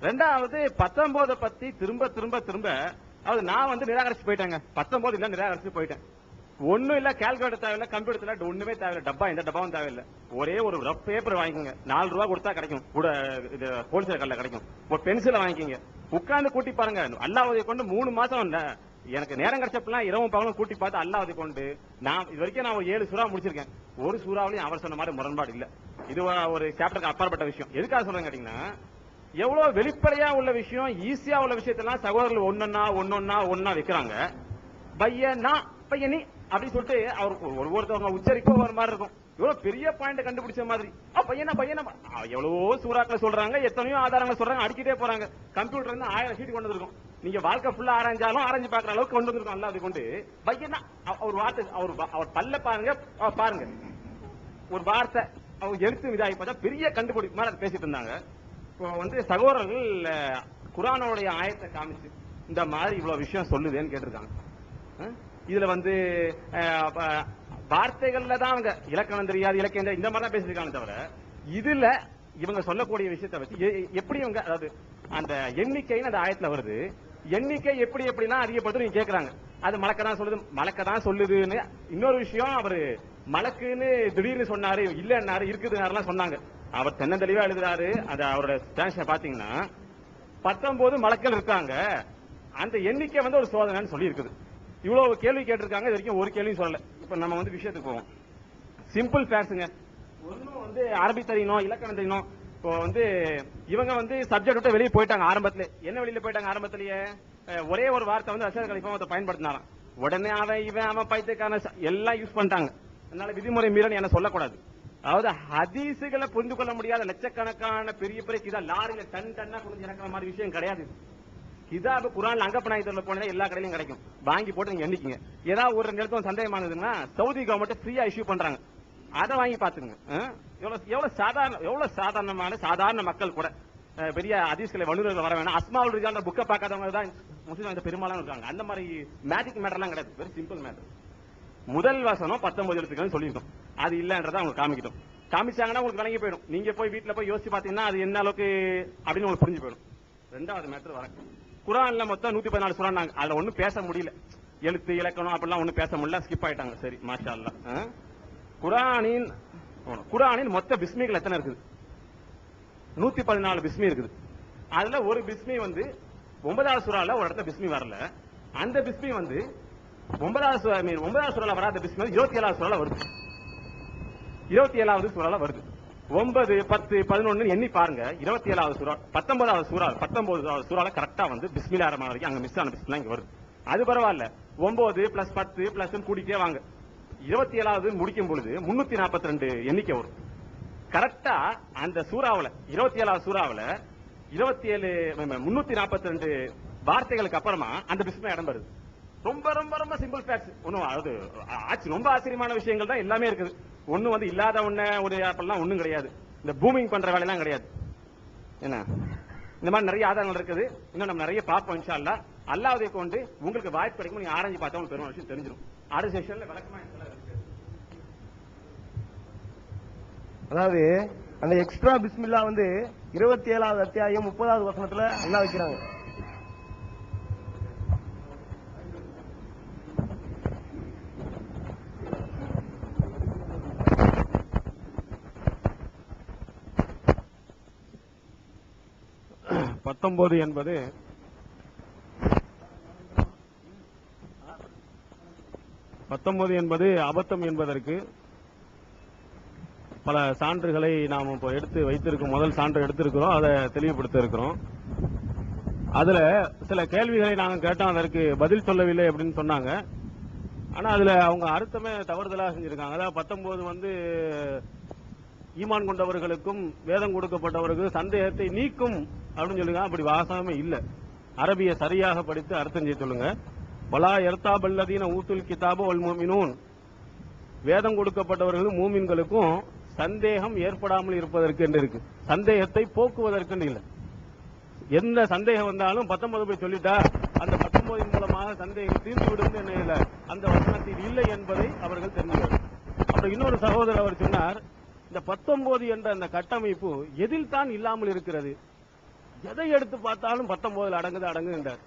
ரெண்டாவது 19 பத்தி திரும்ப திரும்ப திரும்ப, அதாவது நான் நிராகரிச்சு போயிட்டேங்க. 19 இல்ல நிராகரிச்சு போயிட்டேன். ஒண்ணும் இல்ல, கால்குலேட்டர் தேவையில்ல, கம்ப்யூட்டர் ஒண்ணுமே தேவையில்ல, டப்பா எந்த டப்பாவும் தேவையில்ல. ஒரே ஒரு ரஃப் பேப்பர் வாங்கிக்கோங்க, 4 ரூபா கொடுத்தா கிடைக்கும், கூட ஹோல்சேல் கடையில் கிடைக்கும். ஒரு பென்சிலை வாங்கிக்கோங்க, உட்கார்ந்து கூட்டி பாருங்க. அல்லாஹ்வை கொண்டு 3 மாசம் இல்ல, எனக்கு நேரம் கிடைச்சப்பெல்லாம் இரவும் பகலும் கூட்டி பார்த்து அல்லாஹ்வை கொண்டு நான் இது வரைக்கும் நான் ஒரு 7 சூறா முடிச்சிருக்கேன். ஒரு சூறாவிலையும் அவர் சொன்ன மாதிரி முரண்பாடு இல்ல. இது ஒரு சாப்டருக்கு அப்பாற்பட்ட விஷயம். எதுக்காக சொல்றேன் கேட்டீங்கன்னா, எவ்வளவு வெளிப்படையா உள்ள விஷயம், ஈஸியா உள்ள விஷயத்தெல்லாம் சகோதரர்கள் ஒன்னொன்னா வைக்கிறாங்க. பையனா பையனி அப்படின்னு சொல்லிட்டு அவர் ஒவ்வொருத்தவங்க உச்சரிக்கும் ஒரு மாதிரி இருக்கும். எவ்வளவு பெரிய பாயிண்ட் கண்டுபிடிச்ச மாதிரி பையனா எவ்வளவோ சூறாக்களை சொல்றாங்க, எத்தனையோ ஆதாரங்களை சொல்றாங்க, அடிக்கிட்டே போறாங்க. கம்ப்யூட்டர் இருந்து 1000 ஷீட் கொண்டு வந்திருக்கும். நீங்க வாழ்க்கை ஃபுல்லா ஆராய்ஞ்சு பாக்குற அளவுக்கு கொண்டு வந்திருக்கும். அல்ல அது கொண்டு பையனா ஒரு வார்த்தை அவர் பல்ல பாருங்க ஒரு வார்த்தை அவங்க எழுத்து இதாகி பார்த்தா பெரிய கண்டுபிடிப்பு மாதிரி பேசிட்டு இருந்தாங்க. இப்போ சகோதரர்கள் குர்ஆனுடைய ஆயத்தை காமிச்சு இந்த மாதிரி இவ்வளவு விஷயம் சொல்லுதேன்னு கேட்டிருக்காங்க. இதுல வார்த்தைகள்ல தான் அவங்க இலக்கணம் தெரியாது, இலக்கியம் இந்த மாதிரி தான் பேசிருக்காங்க. தவிர இதுல இவங்க சொல்லக்கூடிய விஷயத்தை வச்சு எப்படி இவங்க, அதாவது அந்த எண்ணிக்கைன்னு அந்த ஆயத்துல வருது, எண்ணிக்கை எப்படி எப்படிலாம் அதிகப்படுத்து நீங்க கேக்குறாங்க. அது மலக்க தான் சொல்லுதுன்னு. இன்னொரு விஷயம், அவரு மலக்குன்னு திடீர்னு சொன்னாரு, இல்லன்னாரு, இருக்குதுன்னாருலாம் சொன்னாங்க. அவர் தென்னந்தெளிவா எழுதுறாரு. அது அவரோட ஸ்டான்ஸ் பாத்தீங்கன்னா 19 மலக்கள் இருக்காங்க, அந்த எண்ணிக்கை ஒரு சோதனைன்னு சொல்லி இருக்குது. இவ்வளவு கேள்வி கேட்டிருக்காங்க, இது வரைக்கும் ஒரு கேள்வியும் சொல்லல. இப்ப நம்ம விஷயத்துக்கு போவோம். சிம்பிள் ஃபேக்ட்ஸுங்க. ஒன்னும் அரபி தெரியணும், இலக்கணம் தெரியணும். இப்போ இவங்க சப்ஜெக்ட் விட்டு வெளியே போயிட்டாங்க. ஆரம்பத்திலே என்ன வெளியில போயிட்டாங்க? ஆரம்பத்திலேயே ஒரே ஒரு வார்த்தை ரஷாத் கலீஃபா பயன்படுத்தினாராம். உடனே அவன் பைத்தியக்கான எல்லாம் யூஸ் பண்ணிட்டாங்க. அதனால விதிமுறை மீறல் என்ன சொல்லக்கூடாது. அதாவது ஹதீசுகளை புரிந்து கொள்ள முடியாத லட்சக்கணக்கான பெரிய பெரிய கிதா லாரியில டன்னா கொண்டு இறக்குற மாதிரி விஷயம் கிடையாது. கிதாபு குர்ஆன்ல அங்கப்பநாயகத்துல போனா எல்லா கடையிலும் கிடைக்கும், வாங்கி போட்டு நீங்க எண்ணிக்கங்க. ஏதாவது ஒரு இடத்துல சந்தேகமானதுன்னா சவுதி கவர்மெண்ட் ஃப்ரீயா இஷ்யூ பண்றாங்க, அதை வாங்கி பாத்துங்க. எவ்வளவு சாதாரண மக்கள் கூட பெரிய ஹதீஸ்களை வல்லுநர்கள் வர வேணாம், அஸ்மாவுல் ரிஜால் புக்கை பார்க்காதவங்க தான் முஸ்லிம் பெரும்பாலும் இருக்காங்க. அந்த மாதிரி மேஜிக் மேட்டர் எல்லாம் கிடையாது, வெரி சிம்பிள் மேட்டர். முதல் வசனம் 19 எழுத்துக்கள் சொல்லியிருக்கோம், அது இல்லன்றதை அவங்க காமிக்கிட்டோம். காமிச்சாங்கன்னா உங்களுக்கு விளங்கி போயிடும். நீங்க போய் வீட்டுல போய் யோசிச்சு பாத்தீங்கன்னா அது என்ன அளவுக்கு அப்படின்னு உங்களுக்கு புரிஞ்சு போயிடும். ரெண்டாவது மேட்டர் வர குர்ஆன்ல மொத்தம் 114 சொல்றாங்க, அதுல ஒண்ணும் பேச முடியல, எழுத்து இலக்கணம் அப்படிலாம் ஒண்ணும் பேச முடியல, ஸ்கிப் ஆயிட்டாங்க. சரி, மாஷா அல்லாஹ். குர்ஆனின் மொத்த பிஸ்மிகள் எத்தனை இருக்குது? 114 பிஸ்மி இருக்குது. அதுல ஒரு பிஸ்மி 9வது சூறால ஒரு இடத்துல பிஸ்மி வரல. அந்த பிஸ்மி 9வது சூறால வராத பிஸ்மி 27வது சூறால வருது. 27வது சூறால வருது. 9, 10, 11 எண்ணி பாருங்க. 27வது சூறா 19வது சூறால கரெக்டா பிஸ்மில்லாஹிர் ரஹ்மானிர் ரஹீம் அங்க மிஸ் ஆன பிஸ்மில்லா இங்க வருது. அது பரவாயில்ல, 9 + 10 + கூட்டிட்டே வாங்க. 27வது முடிக்கும் பொழுது 342 எண்ணிக்கை வரும். கரெக்டா அந்த சூறாவுல 27வது சூறாவுல 342 வார்த்தைகளுக்கு அப்புறமா அந்த பிஸ்மி இடம் வருது. ரொம்ப ரொம்ப ரொம்ப சிம்பிள் ஃபேக்ட்ஸ். ஒன்னும் அதாவது ரொம்ப ஆச்சரியமான விஷயங்கள் தான் எல்லாமே இருக்குது. ஒன்னும் இல்லாத ஒரு அப்பெல்லாம் ஒண்ணும் கிடையாது. இந்த பூமிங் பண்ற வேலையெல்லாம் கிடையாது. என்ன இந்த மாதிரி நிறைய ஆதாரங்கள் இருக்குது. இன்னும் நம்ம நிறைய பார்ப்போம் இன்ஷா அல்லாஹ். அல்லாஹ்வை கொண்டு உங்களுக்கு வாய்ப்பு கிடைக்கும், நீங்க ஆராய்ச்சி பார்த்தா உங்களுக்கு பெரும் விஷயம் தெரிஞ்சிடும். அடுத்த செஷன்ல விளக்கமா அதாவது அந்த எக்ஸ்ட்ரா பிஸ்மில்லா 27வது அத்தியாயம் 30வது வசனத்துல அல்லாஹ் வைக்கிறாங்க. என்பது அபத்தம் என்பதற்கு பல சான்றுகளை நாம் இப்போ எடுத்து வைத்திருக்கோம். முதல் சான்று எடுத்திருக்கிறோம், அதை தெளிவுபடுத்த இருக்கிறோம். அதுல சில கேள்விகளை நாங்கள் கேட்டோம், அதற்கு பதில் சொல்லவில்லை அப்படின்னு சொன்னாங்க. ஆனா அதுல அவங்க அர்த்தமே தவறுதலா செஞ்சிருக்காங்க. அதாவது 19 ஈமான் கொண்டவர்களுக்கும் வேதம் கொடுக்கப்பட்டவர்களுக்கு சந்தேகத்தை நீக்கும் அப்படின்னு சொல்லுங்க. அப்படி வாசகமே இல்ல. அரபிய சரியாக படித்து அர்த்தம் செய்ய சொல்லுங்க. வலா யர்தாபல்லதீன ஊத்துல் கிதாப வல் முஃமினூன், வேதம் கொடுக்கப்பட்டவர்களும் மூமின்களுக்கும் சந்தேகம் ஏற்படாமல் இருப்பதற்கு என்று இருக்கு, சந்தேகத்தை போக்குவதற்கு இல்ல. எந்த சந்தேகம் வந்தாலும் 19 போய் சொல்லிட்டா அந்த 19 மூலமாக சந்தேகம் தீர்ந்து விடும் என்ன அந்த வசனத்தில் இல்லை என்பதை அவர்கள் தெரிஞ்சுக்கிறார். அப்புறம் இன்னொரு சகோதரர் அவர் சொன்னார், இந்த 19 என்ற அந்த கட்டமைப்பு எதில் தான் இல்லாமல் இருக்கிறது? எதை எடுத்து பார்த்தாலும் 19 அடங்குது என்றார்.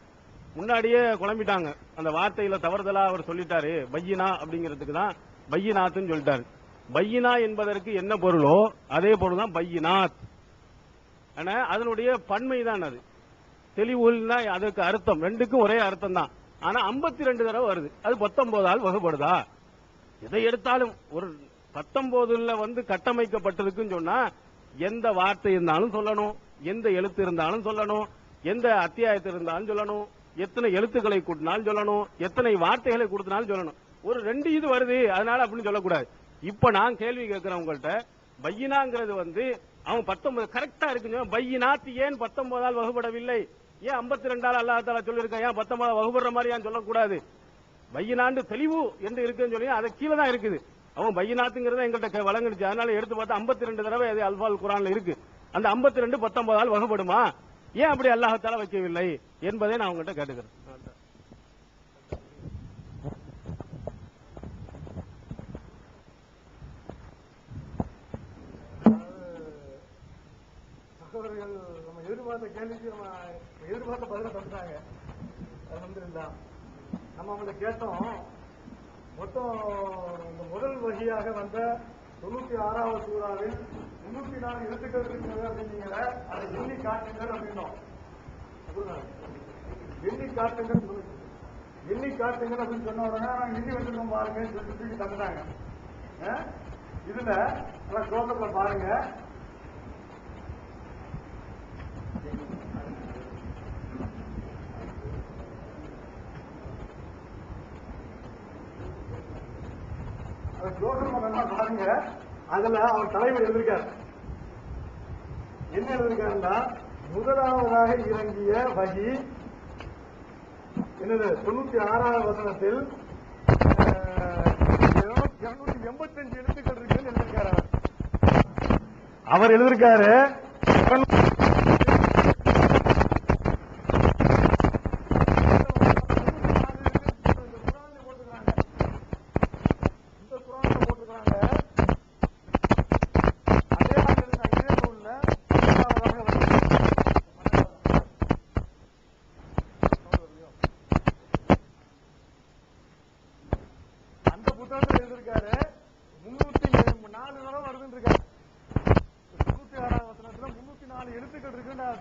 முன்னாடியே குழம்பிட்டாங்க. அந்த வார்த்தையில தவறுதலா அவர் சொல்லிட்டாரு. பையினா அப்படிங்கிறதுக்கு தான் பையினாத்துன்னு சொல்லிட்டாரு. பையினா என்பதற்கு என்ன பொருளோ அதே பொருள் தான் பையினாத். ஆனா அதனுடைய பன்மை தான் அது. தெளிவுன்னா அதுக்கு அர்த்தம், ரெண்டுக்கும் ஒரே அர்த்தம் தான். ஆனா 52 தடவை வருது. அது 19ஆல் வகுப்படுதா? எதை எடுத்தாலும் ஒரு 19ல வந்து கட்டமைக்கப்பட்டிருக்குன்னு சொன்னா எந்த வார்த்தை இருந்தாலும் சொல்லணும், எந்த எழுத்து இருந்தாலும் சொல்லணும், எந்த அத்தியாயத்தில் இருந்தாலும் சொல்லணும், எத்தனை எழுத்துக்களை கூட்டினாலும் சொல்லணும், எத்தனை வார்த்தைகளை கொடுத்தினாலும் சொல்லணும். ஒரு 2 இது வருது அதனால அப்படின்னு சொல்லக்கூடாது. இப்ப நான் கேள்வி கேட்கிறேன் உங்கள்கிட்ட, பையினாங்கிறது வந்து அவன் 19 கரெக்டா இருக்குங்க. பையினாத் ஏன் 19ஆல் வகுப்படவில்லை? ஏன் 52ஆல் அல்லாஹ் தஆலா சொல்லியிருக்கான்? ஏன் 19ஆல் வகுப்படுற மாதிரி ஏன் சொல்லக்கூடாது? பையினாண்டு தெளிவு என்று இருக்குன்னு சொல்லி அது கீழே தான் இருக்குது. அவன் பையினாத்துங்கிறத எங்கள்கிட்ட வழங்கிடுச்சு. அதனால எடுத்து பார்த்தா 52 தடவை அது அல்ஃபால் குரான்ல இருக்கு. அந்த 52 19ஆல் வகுப்படுமா? ஏன் அப்படி அல்லாஹ் தஆலா வைக்கவில்லை என்பதை நான் உங்கள்கிட்ட கேட்டுக்கிறேன். சகோதரர்கள் நம்ம எதிர்பார்த்த கேள்விக்கு நம்ம எதிர்பார்த்த பதில தந்துட்டாங்க. அல்ஹம்துலில்லாஹ். நம்ம அவங்களை கேட்டோம், மொத்தம் இந்த முதல் வகையாக வந்த 96வது சூறாவில் 304 எழுத்துக்கள் இருக்கிறது அப்படிங்கிற அதை எண்ணி காட்டுங்கள் அப்படின்னோம். எண்ணி காட்டுங்கள் எண்ணி காட்டுங்கள் அப்படின்னு சொன்ன உடனே எண்ணி வச்சிருக்கோம் பாருங்க சொல்லி தந்துட்டாங்க. இதுல நல்லா சோதனை பாருங்க. பாருங்க, அதுல அவர் தலைவர் எழுதியிருக்கார். என்ன எழுதியிருக்காருன்னா, முதலாவதாக இறங்கிய வகி என்னது 96வது வசனத்தில் 285 எழுத்துக்கள் இருக்குன்னு எழுதியிருக்காரு. அவர் எழுதியிருக்காரு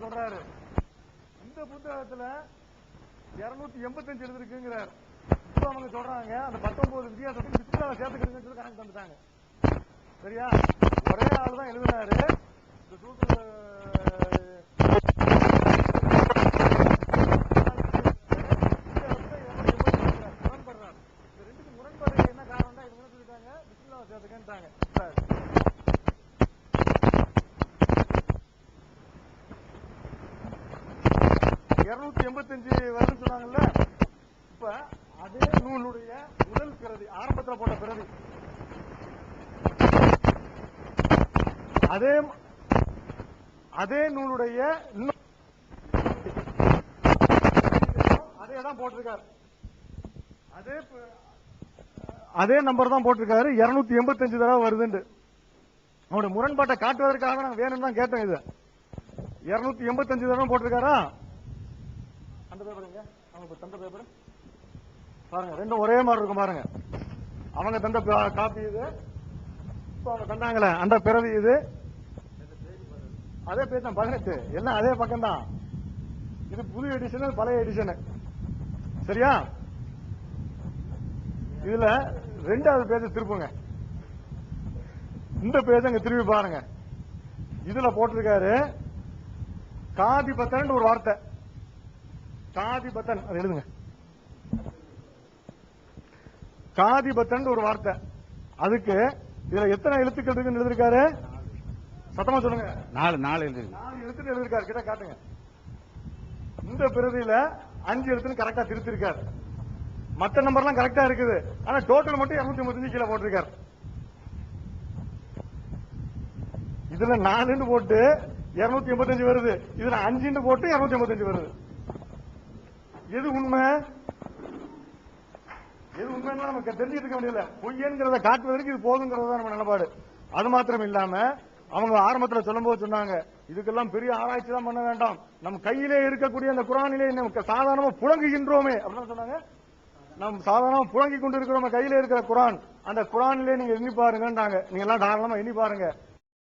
சொல்றாரு. இந்த புத்தகத்துல 285 எழுதிருக்குங்கிறார். இப்ப அவங்க சொல்றாங்க அந்த 19 வித்தியாசத்துக்கு பிஸ்மில்லாஹ் சேர்த்துக்கிறதுன்னு சொல்லி கணக்கு தந்துட்டாங்க. சரியா? ஒரே ஆள் தான் எழுதினாரு. இந்த சூத்திர முரண்படுறாரு. இந்த ரெண்டுக்கு முரண்பாடு என்ன காரணம்னா இவங்க என்ன சொல்லிட்டாங்க, பிஸ்மில்லாஹ் சேர்த்துக்கன்றாங்க. 285 வருதுன்னு சொன்னாங்கல்ல. இப்ப அதே நூலுடைய முதல் பிரதி, ஆரம்பத்தில் போட்ட பிரதி, அதே நூலுடைய அதே தான் போட்டிருக்காரு. அதே நம்பர் தான் போட்டிருக்காரு. 285 தடவை வருதுண்டு. அவனுடைய முரண்பாட்டை காட்டுவதற்காக நாங்க வேணும்னு தான் கேட்டோம். இது 285 தடவை போட்டிருக்காரா? அந்த பேப்பருங்க, அவங்க தந்த பேப்பர் பாருங்க, ரெண்டும் ஒரே மாதிரி இருக்கும் பாருங்க. அவங்க தந்த காப்பி இது, இப்ப அவங்க தந்தாங்களே அந்த பிறவி இது, அதே பேஜ் தான் 18, எல்லாம் அதே பக்கம் தான். இது புது எடிஷன், பழைய எடிஷன். சரியா? இதுல 2வது பேஜ் திருப்புங்க. இந்த பேஜ் அங்க திருப்பி பாருங்க. இதுல போட்டிருக்காரு காதிபத்தன் ஒரு வார்த்தை. காதிபத்தன், அது எழுதுங்க. காதிபத்தன் ஒரு வார்த்தை. அதுக்கு இதுல எத்தனை எழுத்துக்கள் இருக்குன்னு எழுதிருக்காரு? சத்தமா சொல்லுங்க. 4 எழுத்துன்னு எழுதிருக்காரு. கிட்ட காட்டுங்க. இந்த பிரதியில 5 எழுத்துன்னு கரெக்டா திருத்திருக்காரு. மற்ற நம்பர்லாம் கரெக்டா இருக்குது. ஆனா டோட்டல் மட்டும் 235 கீழே போட்டிருக்காரு. இதுல 4 போட்டு 285 வருது. இதுல 5 போட்டு 285 வருது. எது உண்மை? எது உண்மைன்னா நமக்கு தெரிஞ்சுட்டு இருக்க முடியல. பொய்யங்கிறத காட்டுவதற்கு இது போதுங்கிறது தான் நம்ம நிலப்பாடு. அது மாத்திரம் இல்லாம அவங்க ஆரம்பத்துல சொல்லும்போது சொன்னாங்க, இதுக்கெல்லாம் பெரிய ஆராய்ச்சி தான் பண்ண வேண்டாம், நம் கையிலே இருக்கக்கூடிய அந்த குரானிலே நமக்கு சாதாரணமா புழங்குகின்றோமே அப்படின்னு சொன்னாங்க. நாம் சாதாரணமா புழங்கி கொண்டு இருக்கிறோம் கையில இருக்கிற குரான், அந்த குரானிலே நீங்க எண்ணி பாருங்கன்றாங்க. நீங்க எல்லாம் தாராளமா எண்ணி பாருங்க.